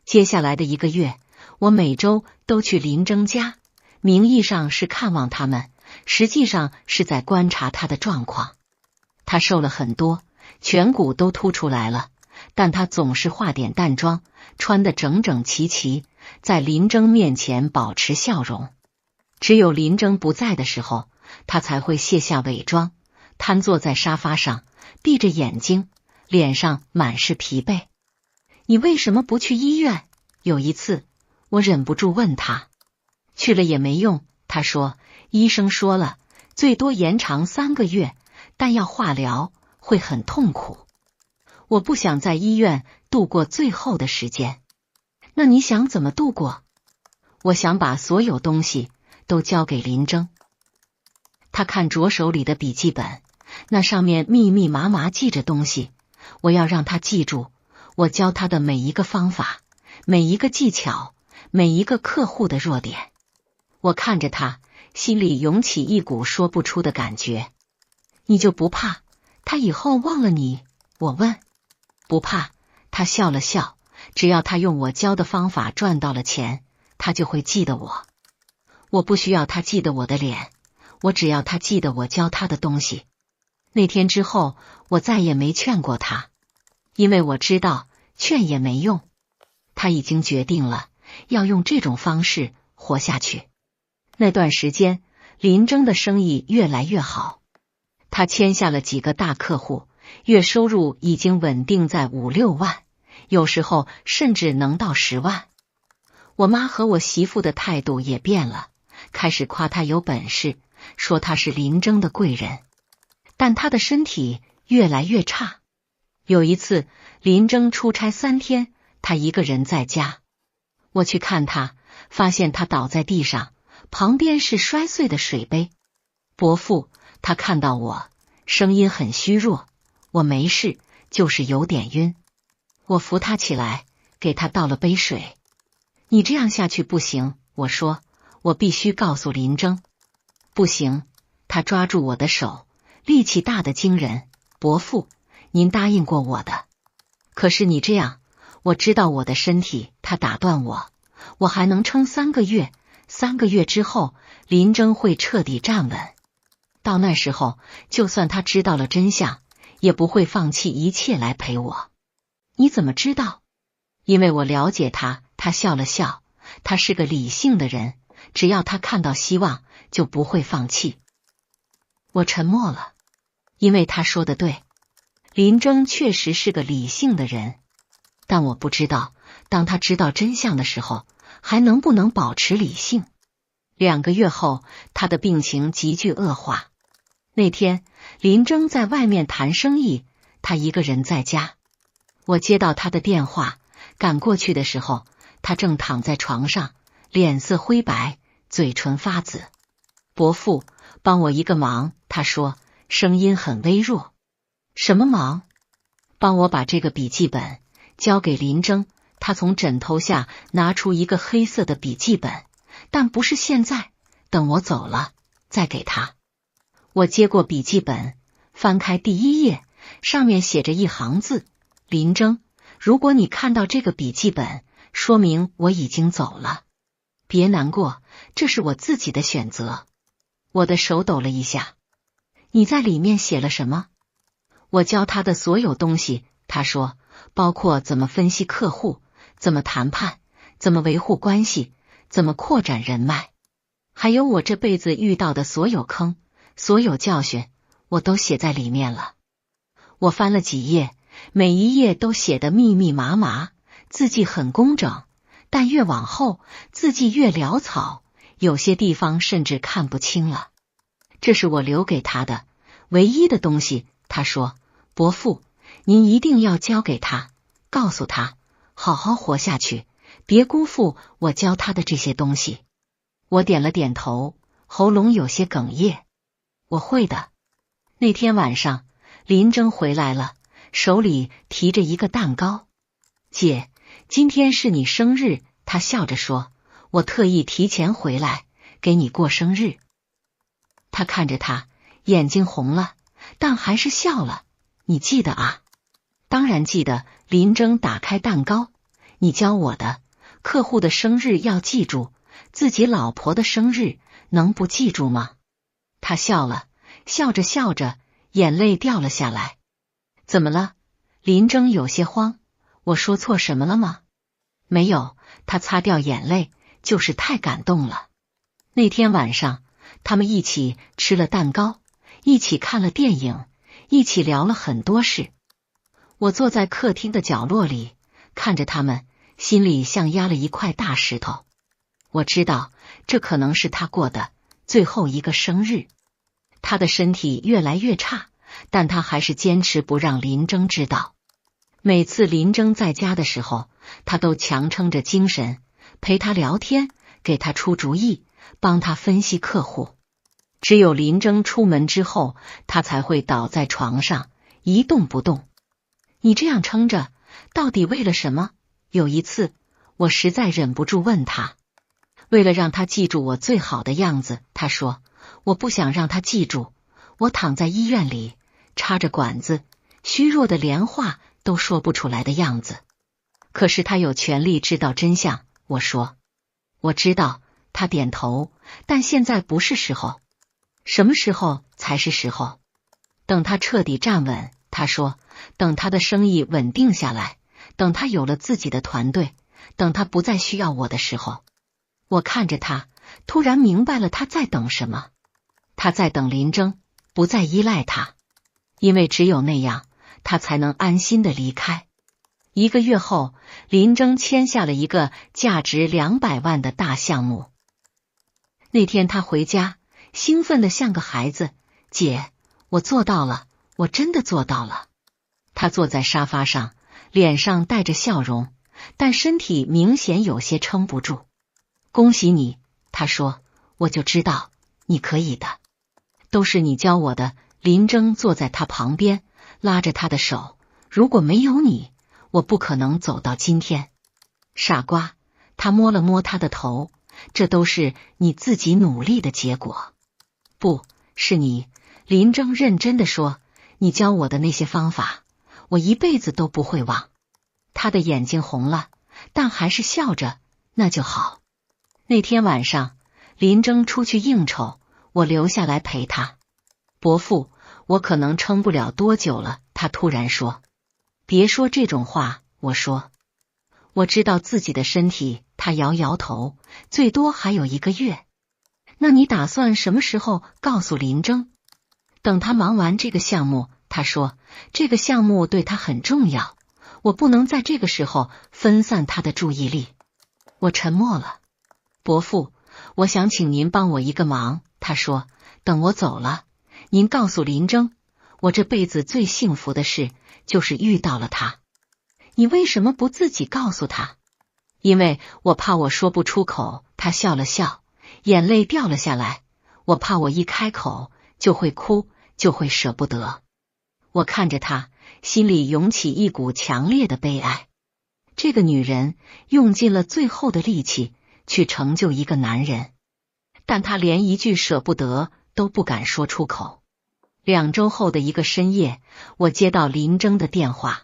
接下来的1个月，我每周都去林征家，名义上是看望他们，实际上是在观察他的状况。他瘦了很多，颧骨都凸出来了，但他总是化点淡妆，穿得整整齐齐，在林征面前保持笑容。只有林征不在的时候，他才会卸下伪装，瘫坐在沙发上，闭着眼睛，脸上满是疲惫。你为什么不去医院？有一次，我忍不住问他。去了也没用，他说，医生说了，最多延长3个月，但要化疗，会很痛苦。我不想在医院度过最后的时间。那你想怎么度过？我想把所有东西都交给林征。他看着手里的笔记本，那上面密密麻麻记着东西，我要让他记住我教他的每一个方法，每一个技巧，每一个客户的弱点。我看着他，心里涌起一股说不出的感觉。你就不怕他以后忘了你？我问。不怕，他笑了笑，只要他用我教的方法赚到了钱，他就会记得我。我不需要他记得我的脸，我只要他记得我教他的东西。那天之后，我再也没劝过他，因为我知道劝也没用。他已经决定了要用这种方式活下去。那段时间，林征的生意越来越好，他签下了几个大客户，月收入已经稳定在5、6万，有时候甚至能到10万。我妈和我媳妇的态度也变了，开始夸他有本事，说他是林征的贵人。但他的身体越来越差。有一次，林征出差3天，他一个人在家。我去看他，发现他倒在地上，旁边是摔碎的水杯。伯父，他看到我，声音很虚弱，我没事，就是有点晕。我扶他起来，给他倒了杯水。你这样下去不行，我说，我必须告诉林征。不行，他抓住我的手，力气大得惊人。伯父，您答应过我的。可是你这样，我知道我的身体。他打断我，我还能撑3个月，3个月之后，林征会彻底站稳。到那时候，就算他知道了真相，也不会放弃一切来陪我。你怎么知道？因为我了解他。他笑了笑，他是个理性的人，只要他看到希望，就不会放弃。我沉默了，因为他说的对，林征确实是个理性的人，但我不知道，当他知道真相的时候，还能不能保持理性。2个月后，他的病情急剧恶化。那天，林征在外面谈生意，他一个人在家。我接到他的电话，赶过去的时候，他正躺在床上，脸色灰白，嘴唇发紫。伯父，帮我一个忙，他说，声音很微弱。什么忙？帮我把这个笔记本交给林征。他从枕头下拿出一个黑色的笔记本，但不是现在，等我走了再给他。我接过笔记本，翻开第1页，上面写着一行字：林征，如果你看到这个笔记本，说明我已经走了。别难过，这是我自己的选择。我的手抖了一下。你在里面写了什么？我教他的所有东西，他说，包括怎么分析客户，怎么谈判，怎么维护关系，怎么扩展人脉，还有我这辈子遇到的所有坑，所有教训，我都写在里面了。我翻了几页，每一页都写得密密麻麻，字迹很工整，但越往后，字迹越潦草，有些地方甚至看不清了。这是我留给他的唯一的东西，他说，伯父，您一定要交给他，告诉他，好好活下去，别辜负我教他的这些东西。我点了点头，喉咙有些哽咽。我会的。那天晚上，林征回来了，手里提着一个蛋糕。姐，今天是你生日，他笑着说，我特意提前回来给你过生日。他看着他，眼睛红了，但还是笑了。你记得啊？当然记得。林征打开蛋糕，你教我的，客户的生日要记住，自己老婆的生日能不记住吗？他笑了，笑着笑着，眼泪掉了下来。怎么了？林征有些慌。我说错什么了吗？没有，他擦掉眼泪，就是太感动了。那天晚上，他们一起吃了蛋糕，一起看了电影，一起聊了很多事。我坐在客厅的角落里，看着他们，心里像压了一块大石头。我知道，这可能是他过的最后一个生日。他的身体越来越差，但他还是坚持不让林征知道。每次林征在家的时候，他都强撑着精神，陪他聊天，给他出主意，帮他分析客户。只有林征出门之后，他才会倒在床上一动不动。你这样撑着，到底为了什么？有一次，我实在忍不住问他。为了让他记住我最好的样子，他说，我不想让他记住我躺在医院里插着管子，虚弱的连话都说不出来的样子。可是他有权利知道真相。我说，我知道。他点头，但现在不是时候。什么时候才是时候？等他彻底站稳。他说，等他的生意稳定下来，等他有了自己的团队，等他不再需要我的时候。我看着他，突然明白了他在等什么。他在等林征不再依赖他，因为只有那样，他才能安心的离开。1个月后，林征签下了一个价值200万的大项目。那天他回家，兴奋的像个孩子。姐，我做到了，我真的做到了。他坐在沙发上，脸上带着笑容，但身体明显有些撑不住。恭喜你，他说，我就知道你可以的，都是你教我的。林征坐在他旁边，拉着他的手，如果没有你，我不可能走到今天。傻瓜，他摸了摸他的头，这都是你自己努力的结果。不是你，林征认真的说，你教我的那些方法，我一辈子都不会忘。他的眼睛红了，但还是笑着，那就好。那天晚上，林征出去应酬，我留下来陪他。伯父，我可能撑不了多久了，他突然说。别说这种话，我说。我知道自己的身体，他摇摇头，最多还有1个月。那你打算什么时候告诉林征？等他忙完这个项目，他说，这个项目对他很重要，我不能在这个时候分散他的注意力。我沉默了。伯父，我想请您帮我一个忙，他说，等我走了，您告诉林征，我这辈子最幸福的事就是遇到了他。你为什么不自己告诉他？因为我怕我说不出口。他笑了笑，眼泪掉了下来。我怕我一开口就会哭，就会舍不得。我看着他，心里涌起一股强烈的悲哀。这个女人用尽了最后的力气去成就一个男人，但她连一句舍不得都不敢说出口。2周后的一个深夜，我接到林征的电话。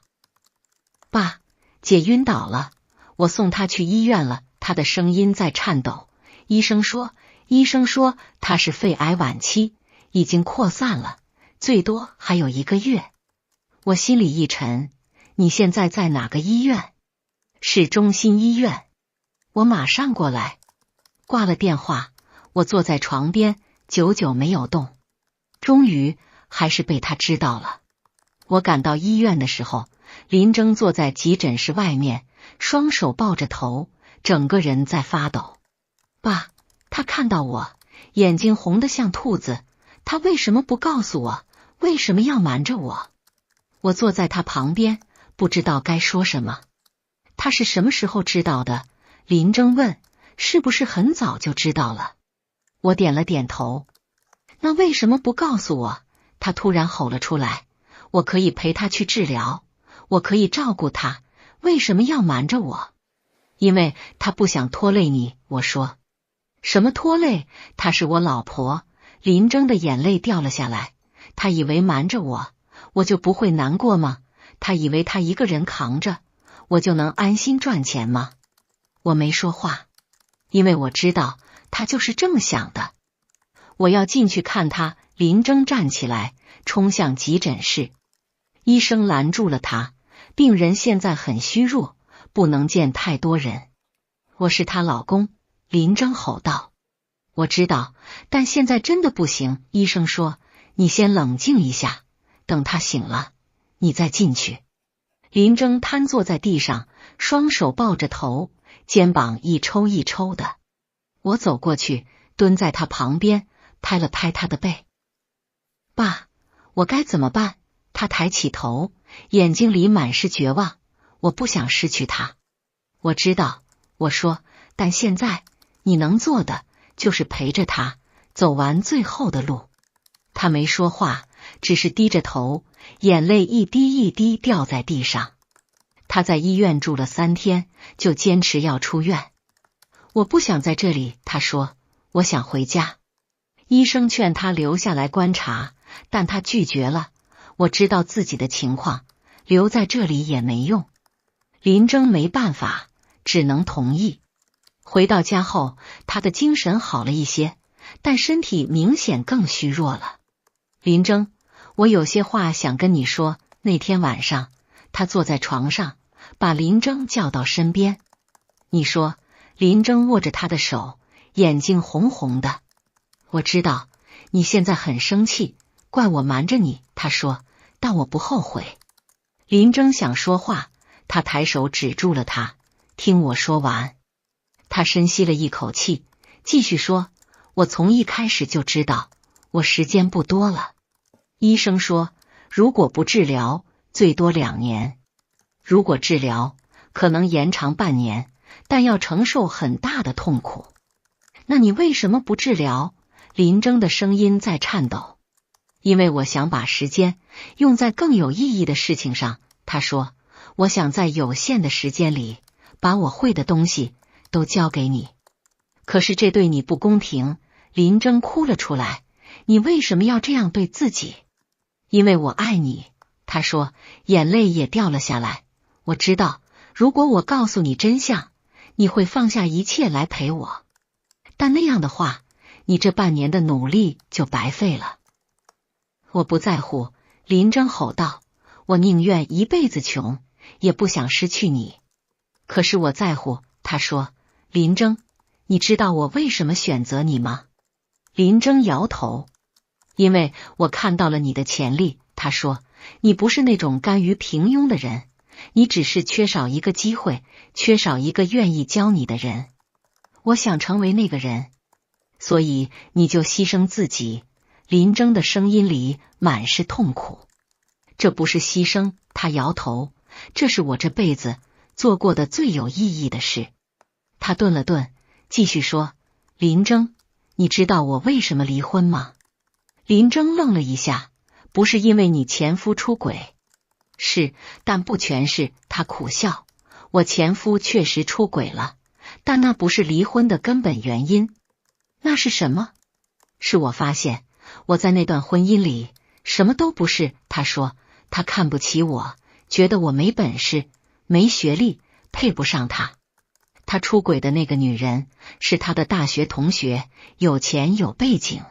爸，姐晕倒了，我送她去医院了。她的声音在颤抖。医生说她是肺癌晚期，已经扩散了，最多还有1个月。我心里一沉。你现在在哪个医院？市中心医院。我马上过来。挂了电话，我坐在床边，久久没有动。终于还是被他知道了。我赶到医院的时候，林征坐在急诊室外面，双手抱着头，整个人在发抖。爸，他看到我，眼睛红得像兔子，他为什么不告诉我？为什么要瞒着我？我坐在他旁边，不知道该说什么。他是什么时候知道的？林征问。是不是很早就知道了？我点了点头。那为什么不告诉我？他突然吼了出来。我可以陪他去治疗，我可以照顾他，为什么要瞒着我？因为他不想拖累你。我说，什么拖累？她是我老婆。林征的眼泪掉了下来，他以为瞒着我，我就不会难过吗？他以为他一个人扛着，我就能安心赚钱吗？我没说话，因为我知道他就是这么想的。我要进去看他。林征站起来，冲向急诊室。医生拦住了他，病人现在很虚弱，不能见太多人。我是她老公。林征吼道。我知道，但现在真的不行。医生说，你先冷静一下，等他醒了，你再进去。林征瘫坐在地上，双手抱着头，肩膀一抽一抽的。我走过去，蹲在他旁边，拍了拍他的背。爸，我该怎么办？他抬起头，眼睛里满是绝望。我不想失去他。我知道，我说，但现在你能做的就是陪着他走完最后的路。他没说话，只是低着头，眼泪一滴一滴掉在地上。他在医院住了3天，就坚持要出院。我不想在这里，他说，我想回家。医生劝他留下来观察，但他拒绝了。我知道自己的情况，留在这里也没用。林征没办法，只能同意。回到家后，他的精神好了一些，但身体明显更虚弱了。林征，我有些话想跟你说。那天晚上，他坐在床上，把林征叫到身边。你说。林征握着他的手，眼睛红红的。我知道你现在很生气，怪我瞒着你。他说，但我不后悔。林征想说话，他抬手指住了他，听我说完。他深吸了一口气，继续说，我从一开始就知道，我时间不多了。医生说，如果不治疗，最多2年；如果治疗，可能延长半年，但要承受很大的痛苦。那你为什么不治疗？林征的声音在颤抖。因为我想把时间用在更有意义的事情上。他说，我想在有限的时间里，把我会的东西都交给你。可是这对你不公平。林征哭了出来。你为什么要这样对自己？因为我爱你。他说，眼泪也掉了下来。我知道，如果我告诉你真相，你会放下一切来陪我。但那样的话，你这半年的努力就白费了。我不在乎。林征吼道，我宁愿一辈子穷，也不想失去你。可是我在乎。他说，林征，你知道我为什么选择你吗？林征摇头。因为我看到了你的潜力。他说，你不是那种甘于平庸的人，你只是缺少一个机会，缺少一个愿意教你的人。我想成为那个人，所以你就牺牲自己。林征的声音里满是痛苦。这不是牺牲。他摇头，这是我这辈子做过的最有意义的事。他顿了顿，继续说，林征，你知道我为什么离婚吗？林征愣了一下。不是因为你前夫出轨。是，但不全是。他苦笑，我前夫确实出轨了，但那不是离婚的根本原因。那是什么？是我发现我在那段婚姻里什么都不是。他说，他看不起我，觉得我没本事，没学历，配不上他。他出轨的那个女人是他的大学同学，有钱有背景。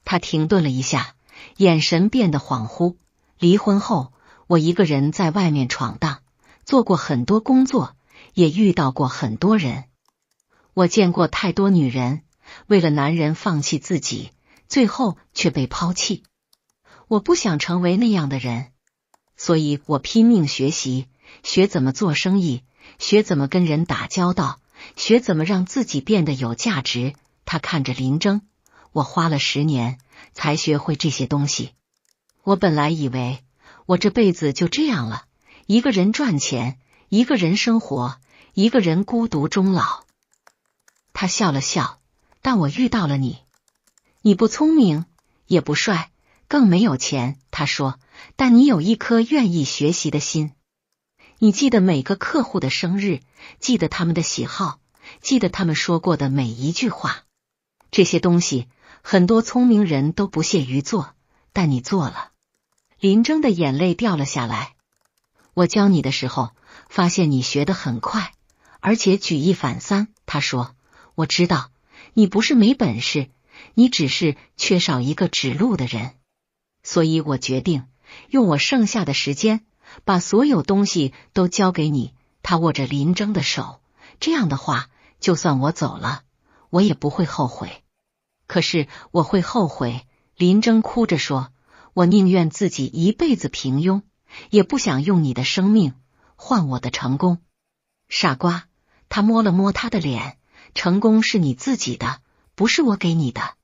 他停顿了一下，眼神变得恍惚。离婚后，我一个人在外面闯荡，做过很多工作，也遇到过很多人。我见过太多女人为了男人放弃自己，最后却被抛弃。我不想成为那样的人，所以我拼命学习，学怎么做生意，学怎么跟人打交道，学怎么让自己变得有价值。他看着林征，我花了10年才学会这些东西。我本来以为我这辈子就这样了，一个人赚钱，一个人生活，一个人孤独终老。他笑了笑，但我遇到了你。你不聪明，也不帅，更没有钱。他说，但你有一颗愿意学习的心。你记得每个客户的生日，记得他们的喜好，记得他们说过的每一句话。这些东西很多聪明人都不屑于做，但你做了。林征的眼泪掉了下来。我教你的时候，发现你学得很快，而且举一反三。他说，我知道，你不是没本事，你只是缺少一个指路的人。所以我决定用我剩下的时间，把所有东西都交给你。他握着林征的手，这样的话，就算我走了，我也不会后悔。可是我会后悔。林征哭着说，我宁愿自己一辈子平庸，也不想用你的生命换我的成功。傻瓜，他摸了摸他的脸，成功是你自己的，不是我给你的。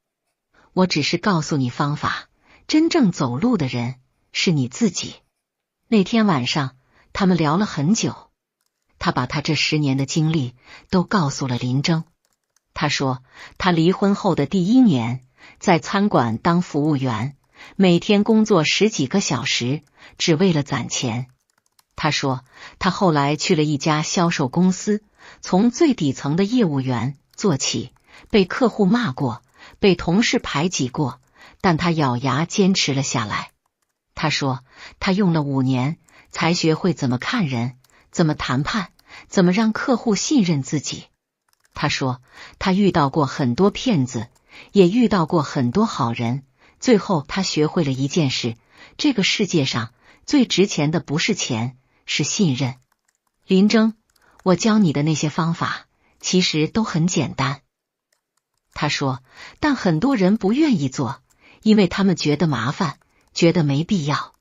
我只是告诉你方法，真正走路的人是你自己。那天晚上，他们聊了很久，他把他这10年的经历都告诉了林征。他说，他离婚后的第1年，在餐馆当服务员，每天工作10几个小时，只为了攒钱。他说，他后来去了一家销售公司，从最底层的业务员做起，被客户骂过，被同事排挤过，但他咬牙坚持了下来。他说，他用了5年才学会怎么看人，怎么谈判，怎么让客户信任自己。他说，他遇到过很多骗子，也遇到过很多好人，最后他学会了一件事，这个世界上最值钱的不是钱，是信任。林征，我教你的那些方法其实都很简单。他说，但很多人不愿意做，因为他们觉得麻烦，觉得没必要。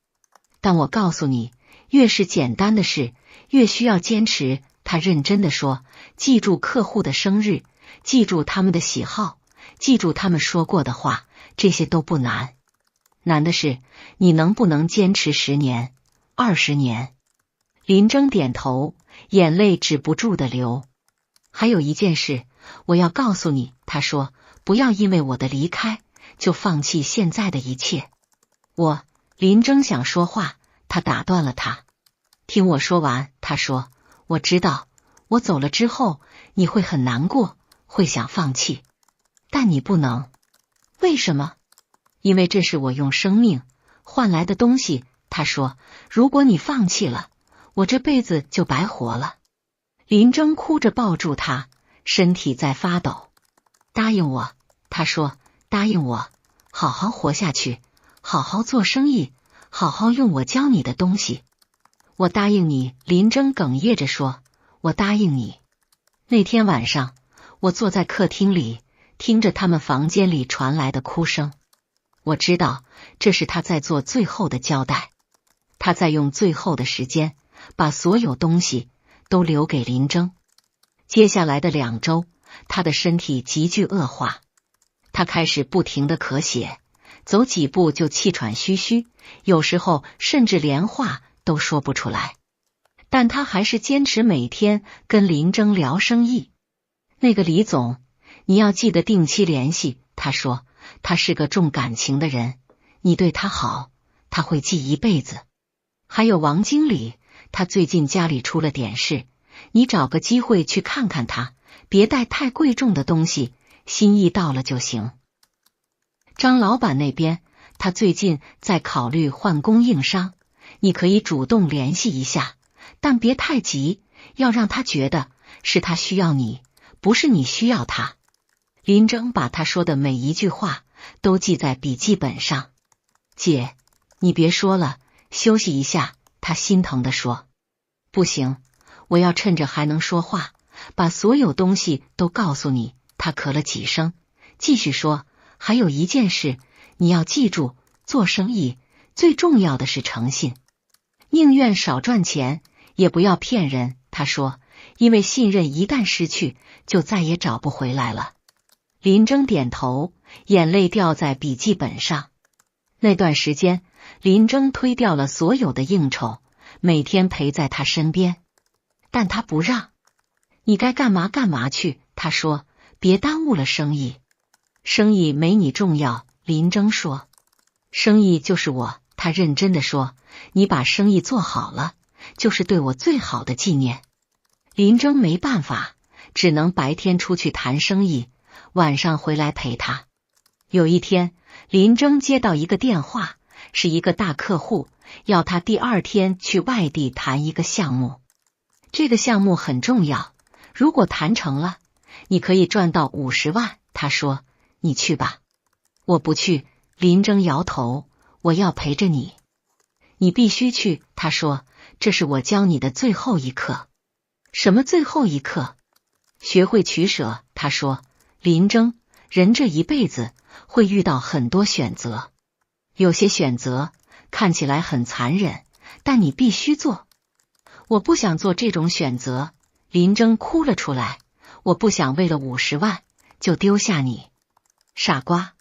但我告诉你，越是简单的事，越需要坚持。他认真地说，记住客户的生日，记住他们的喜好，记住他们说过的话，这些都不难。难的是，你能不能坚持10年、20年？林征点头，眼泪止不住的流。还有一件事，我要告诉你，他说，不要因为我的离开，就放弃现在的一切。林征想说话，他打断了他。听我说完，他说，我知道，我走了之后，你会很难过，会想放弃，但你不能。为什么？因为这是我用生命换来的东西。他说，如果你放弃了，我这辈子就白活了。林征哭着抱住他，身体在发抖。答应我，他说，答应我，好好活下去，好好做生意，好好用我教你的东西。我答应你。林征哽咽着说，我答应你。那天晚上，我坐在客厅里，听着他们房间里传来的哭声。我知道，这是他在做最后的交代，他在用最后的时间，把所有东西都留给林征。接下来的2周，他的身体急剧恶化，他开始不停地咳血，走几步就气喘吁吁，有时候甚至连话都说不出来。但他还是坚持每天跟林征聊生意。那个李总，你要记得定期联系，他说，他是个重感情的人，你对他好，他会记一辈子。还有王经理，他最近家里出了点事，你找个机会去看看他，别带太贵重的东西，心意到了就行。张老板那边，他最近在考虑换供应商，你可以主动联系一下，但别太急，要让他觉得是他需要你，不是你需要他。林征把他说的每一句话都记在笔记本上。姐，你别说了，休息一下。他心疼地说。不行，我要趁着还能说话，把所有东西都告诉你。他咳了几声，继续说，还有一件事，你要记住，做生意最重要的是诚信，宁愿少赚钱，也不要骗人。他说，因为信任一旦失去，就再也找不回来了。林征点头，眼泪掉在笔记本上。那段时间，林征推掉了所有的应酬，每天陪在他身边，但他不让。你该干嘛干嘛去，他说，别耽误了生意。生意没你重要，林征说。生意就是我，他认真地说，你把生意做好了，就是对我最好的纪念。林征没办法，只能白天出去谈生意，晚上回来陪他。有一天，林征接到一个电话，是一个大客户，要他第二天去外地谈一个项目。这个项目很重要，如果谈成了，你可以赚到50万。他说：“你去吧。”我不去。林征摇头：“我要陪着你。”你必须去。他说：“这是我教你的最后一课。”什么最后一课？学会取舍。他说：“林征，人这一辈子会遇到很多选择，有些选择看起来很残忍，但你必须做。我不想做这种选择。”林征哭了出来：“我不想为了50万就丢下你，傻瓜。”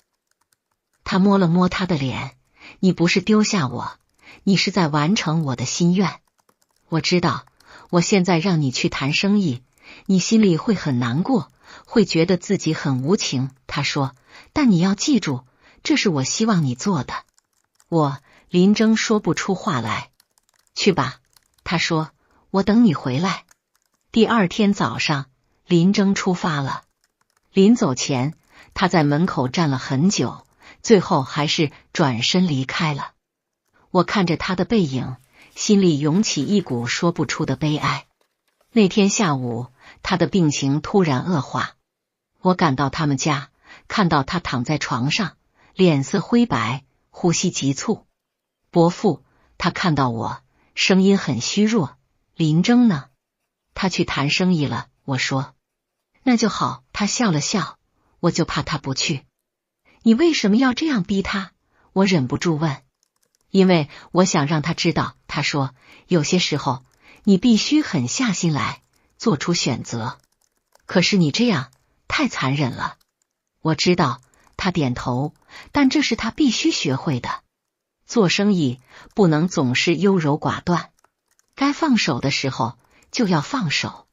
他摸了摸他的脸：“你不是丢下我，你是在完成我的心愿。我知道，我现在让你去谈生意，你心里会很难过，会觉得自己很无情。”他说：“但你要记住，这是我希望你做的。”林征说不出话来。去吧，他说，我等你回来。第二天早上，林征出发了。临走前，他在门口站了很久，最后还是转身离开了。我看着他的背影，心里涌起一股说不出的悲哀。那天下午，他的病情突然恶化。我赶到他们家，看到他躺在床上，脸色灰白，呼吸急促。伯父，他看到我，声音很虚弱：“林征呢？”“他去谈生意了。”我说。“那就好。”他笑了笑。我就怕他不去。你为什么要这样逼他？我忍不住问。因为我想让他知道。他说，有些时候你必须狠下心来做出选择，可是你这样太残忍了。我知道。他点头。但这是他必须学会的。做生意不能总是优柔寡断，该放手的时候就要放手。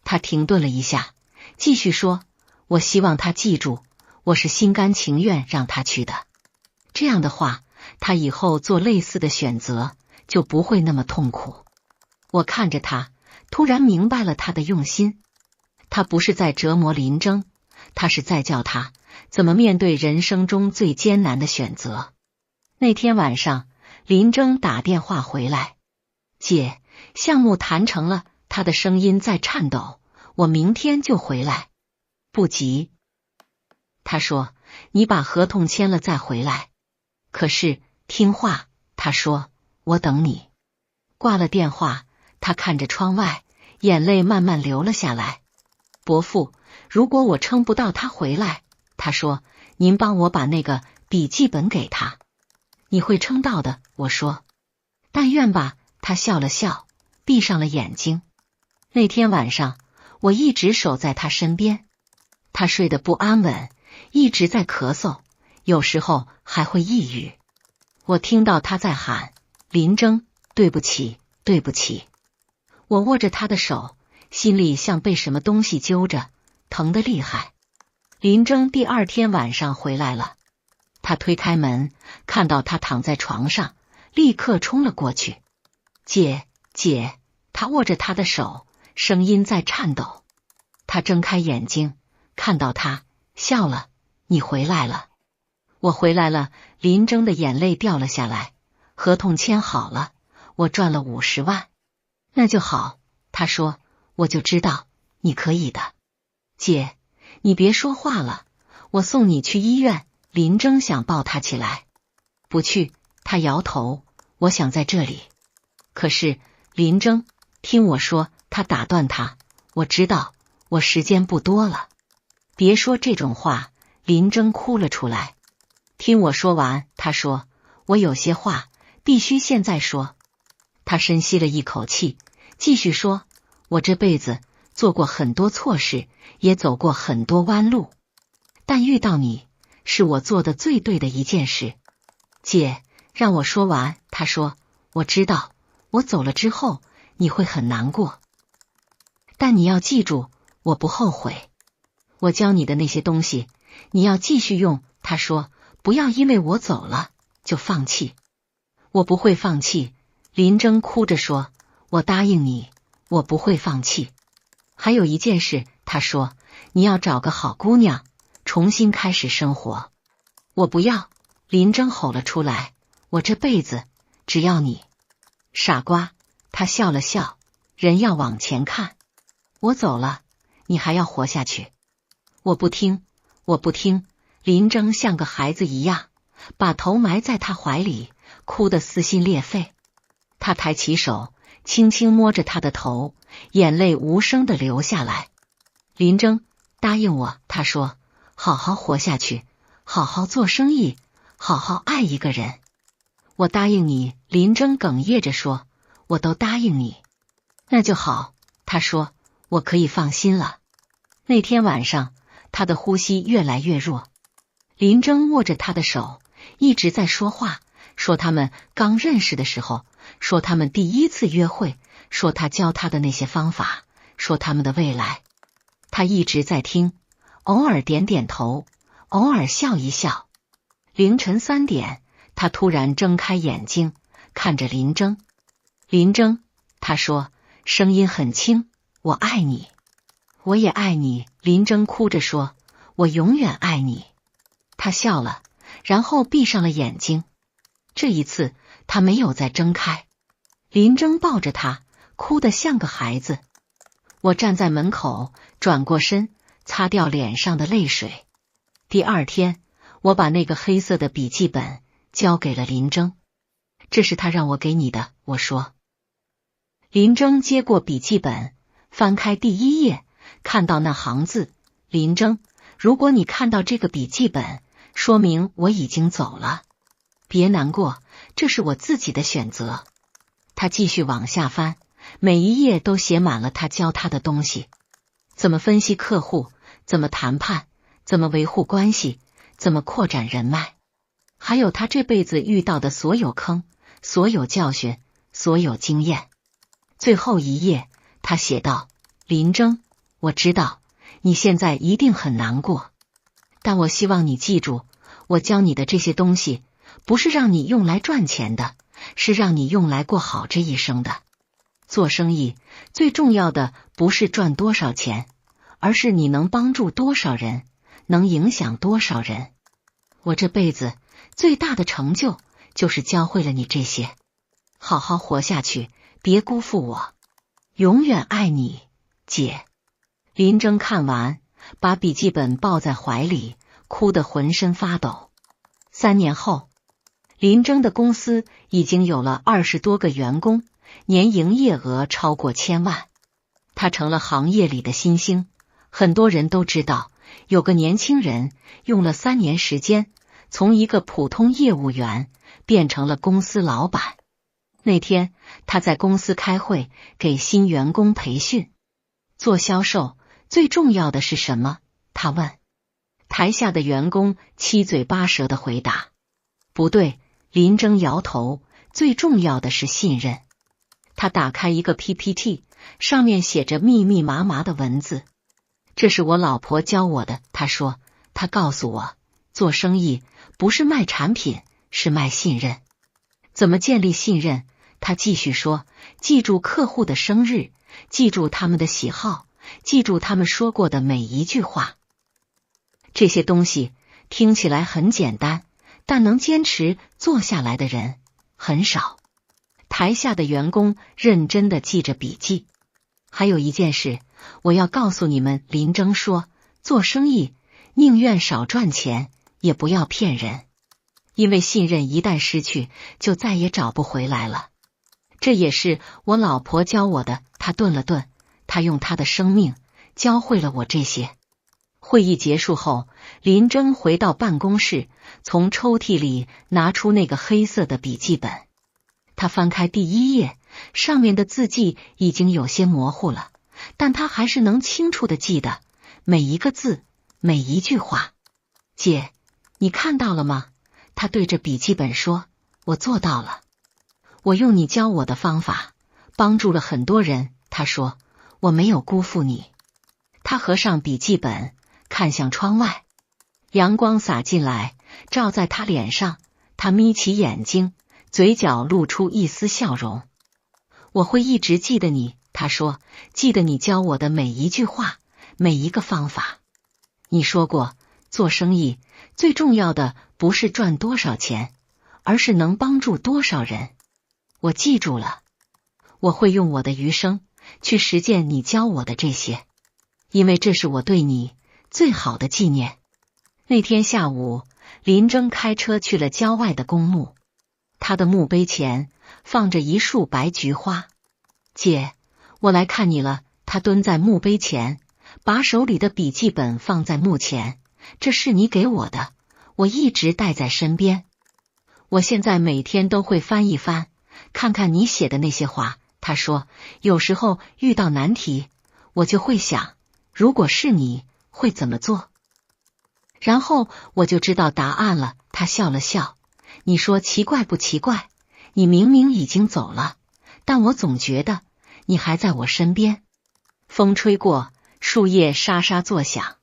他停顿了一下，继续说，我希望他记住，我是心甘情愿让他去的。这样的话，他以后做类似的选择就不会那么痛苦。我看着他，突然明白了他的用心。他不是在折磨林征，他是在教他怎么面对人生中最艰难的选择。那天晚上，林征打电话回来：“姐，项目谈成了。”他的声音在颤抖：“我明天就回来。”“不急。”他说，“你把合同签了再回来。”“可是听话。”他说，“我等你。”挂了电话，他看着窗外，眼泪慢慢流了下来。“伯父，如果我撑不到他回来。”他说，“您帮我把那个笔记本给他。”“你会撑到的。”我说。“但愿吧。”他笑了笑，闭上了眼睛。那天晚上，我一直守在他身边。他睡得不安稳，一直在咳嗽，有时候还会抑郁。我听到他在喊：“林征，对不起，对不起。”我握着他的手，心里像被什么东西揪着，疼得厉害。林征第二天晚上回来了。他推开门，看到他躺在床上，立刻冲了过去。“姐，姐。”他握着他的手，声音在颤抖。他睁开眼睛，看到他，笑了：“你回来了。”“我回来了。”林征的眼泪掉了下来。“合同签好了，我赚了50万。”“那就好。”他说，“我就知道你可以的。”“姐，你别说话了，我送你去医院。”林征想抱他起来。“不去。”他摇头，“我想在这里。”“可是，林征，听我说。”他打断他：“我知道，我时间不多了。”“别说这种话。”林征哭了出来。“听我说完。”他说，“我有些话必须现在说。”他深吸了一口气，继续说：“我这辈子做过很多错事，也走过很多弯路，但遇到你是我做的最对的一件事。”“姐，让我说完。”他说，“我知道，我走了之后你会很难过，但你要记住，我不后悔。我教你的那些东西，你要继续用。”他说，“不要因为我走了就放弃。”“我不会放弃。”林征哭着说，“我答应你，我不会放弃。还有一件事，他说，你要找个好姑娘，重新开始生活。我不要，林征吼了出来，我这辈子只要你。傻瓜，他笑了笑，人要往前看。我走了，你还要活下去。我不听，我不听。林征像个孩子一样，把头埋在他怀里，哭得撕心裂肺。他抬起手，轻轻摸着他的头，眼泪无声地流下来。林征，答应我，他说，好好活下去，好好做生意，好好爱一个人。我答应你，林征哽咽着说，我都答应你。那就好，他说，我可以放心了。那天晚上，他的呼吸越来越弱。林征握着他的手，一直在说话，说他们刚认识的时候，说他们第一次约会，说他教他的那些方法，说他们的未来。他一直在听，偶尔点点头，偶尔笑一笑。凌晨3点，他突然睁开眼睛，看着林征。林征，他说，声音很轻，我爱你。我也爱你，林征哭着说，我永远爱你。他笑了，然后闭上了眼睛。这一次他没有再睁开。林征抱着他，哭得像个孩子。我站在门口，转过身，擦掉脸上的泪水。第二天，我把那个黑色的笔记本交给了林征。这是他让我给你的，我说。林征接过笔记本，翻开第1页，看到那行字，林征，如果你看到这个笔记本，说明我已经走了。别难过，这是我自己的选择。他继续往下翻，每一页都写满了他教他的东西，怎么分析客户，怎么谈判，怎么维护关系，怎么扩展人脉，还有他这辈子遇到的所有坑，所有教训，所有经验。最后一页，他写道，林征，我知道你现在一定很难过，但我希望你记住，我教你的这些东西不是让你用来赚钱的，是让你用来过好这一生的。做生意最重要的不是赚多少钱，而是你能帮助多少人，能影响多少人。我这辈子最大的成就就是教会了你这些。好好活下去，别辜负我，永远爱你，姐。林征看完，把笔记本抱在怀里，哭得浑身发抖。3年后，林征的公司已经有了20多个员工，年营业额超过1000万。他成了行业里的新星，很多人都知道，有个年轻人用了3年时间，从一个普通业务员变成了公司老板。那天他在公司开会，给新员工培训。做销售最重要的是什么？他问。台下的员工七嘴八舌的回答。不对，林征摇头，最重要的是信任。他打开一个 PPT， 上面写着密密麻麻的文字。这是我老婆教我的，他说，他告诉我，做生意不是卖产品，是卖信任。怎么建立信任？他继续说，记住客户的生日，记住他们的喜好，记住他们说过的每一句话。这些东西听起来很简单，但能坚持做下来的人很少。台下的员工认真地记着笔记。还有一件事，我要告诉你们，林征说，做生意宁愿少赚钱，也不要骗人，因为信任一旦失去，就再也找不回来了。这也是我老婆教我的。她顿了顿，她用她的生命教会了我这些。会议结束后，林征回到办公室，从抽屉里拿出那个黑色的笔记本。他翻开第1页，上面的字迹已经有些模糊了，但他还是能清楚地记得每一个字，每一句话。姐，你看到了吗？他对着笔记本说，我做到了。我用你教我的方法，帮助了很多人。他说，我没有辜负你。他合上笔记本，看向窗外，阳光洒进来，照在他脸上。他眯起眼睛，嘴角露出一丝笑容。我会一直记得你，他说，记得你教我的每一句话，每一个方法。你说过，做生意最重要的不是赚多少钱，而是能帮助多少人。我记住了，我会用我的余生去实践你教我的这些，因为这是我对你最好的纪念。那天下午，林征开车去了郊外的公墓，他的墓碑前放着一束白菊花。姐，我来看你了。他蹲在墓碑前，把手里的笔记本放在墓前。这是你给我的，我一直带在身边。我现在每天都会翻一翻，看看你写的那些话。他说，有时候遇到难题，我就会想，如果是你，会怎么做？然后我就知道答案了。他笑了笑，你说奇怪不奇怪？你明明已经走了，但我总觉得你还在我身边。风吹过，树叶沙沙作响。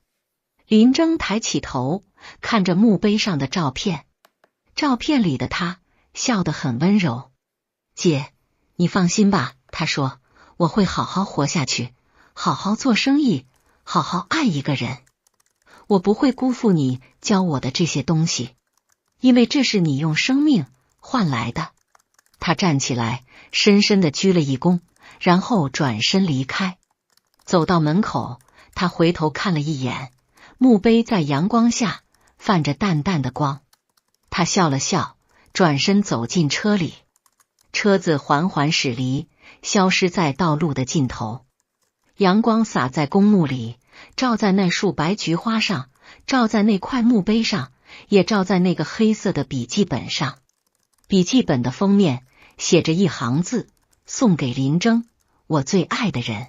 林征抬起头，看着墓碑上的照片，照片里的他笑得很温柔。姐，你放心吧，他说，我会好好活下去，好好做生意，好好爱一个人。我不会辜负你教我的这些东西，因为这是你用生命换来的。他站起来，深深地鞠了一躬，然后转身离开。走到门口，他回头看了一眼，墓碑在阳光下泛着淡淡的光。他笑了笑，转身走进车里。车子缓缓驶离，消失在道路的尽头。阳光洒在公墓里，照在那束白菊花上，照在那块墓碑上，也照在那个黑色的笔记本上。笔记本的封面写着一行字，送给林征，我最爱的人。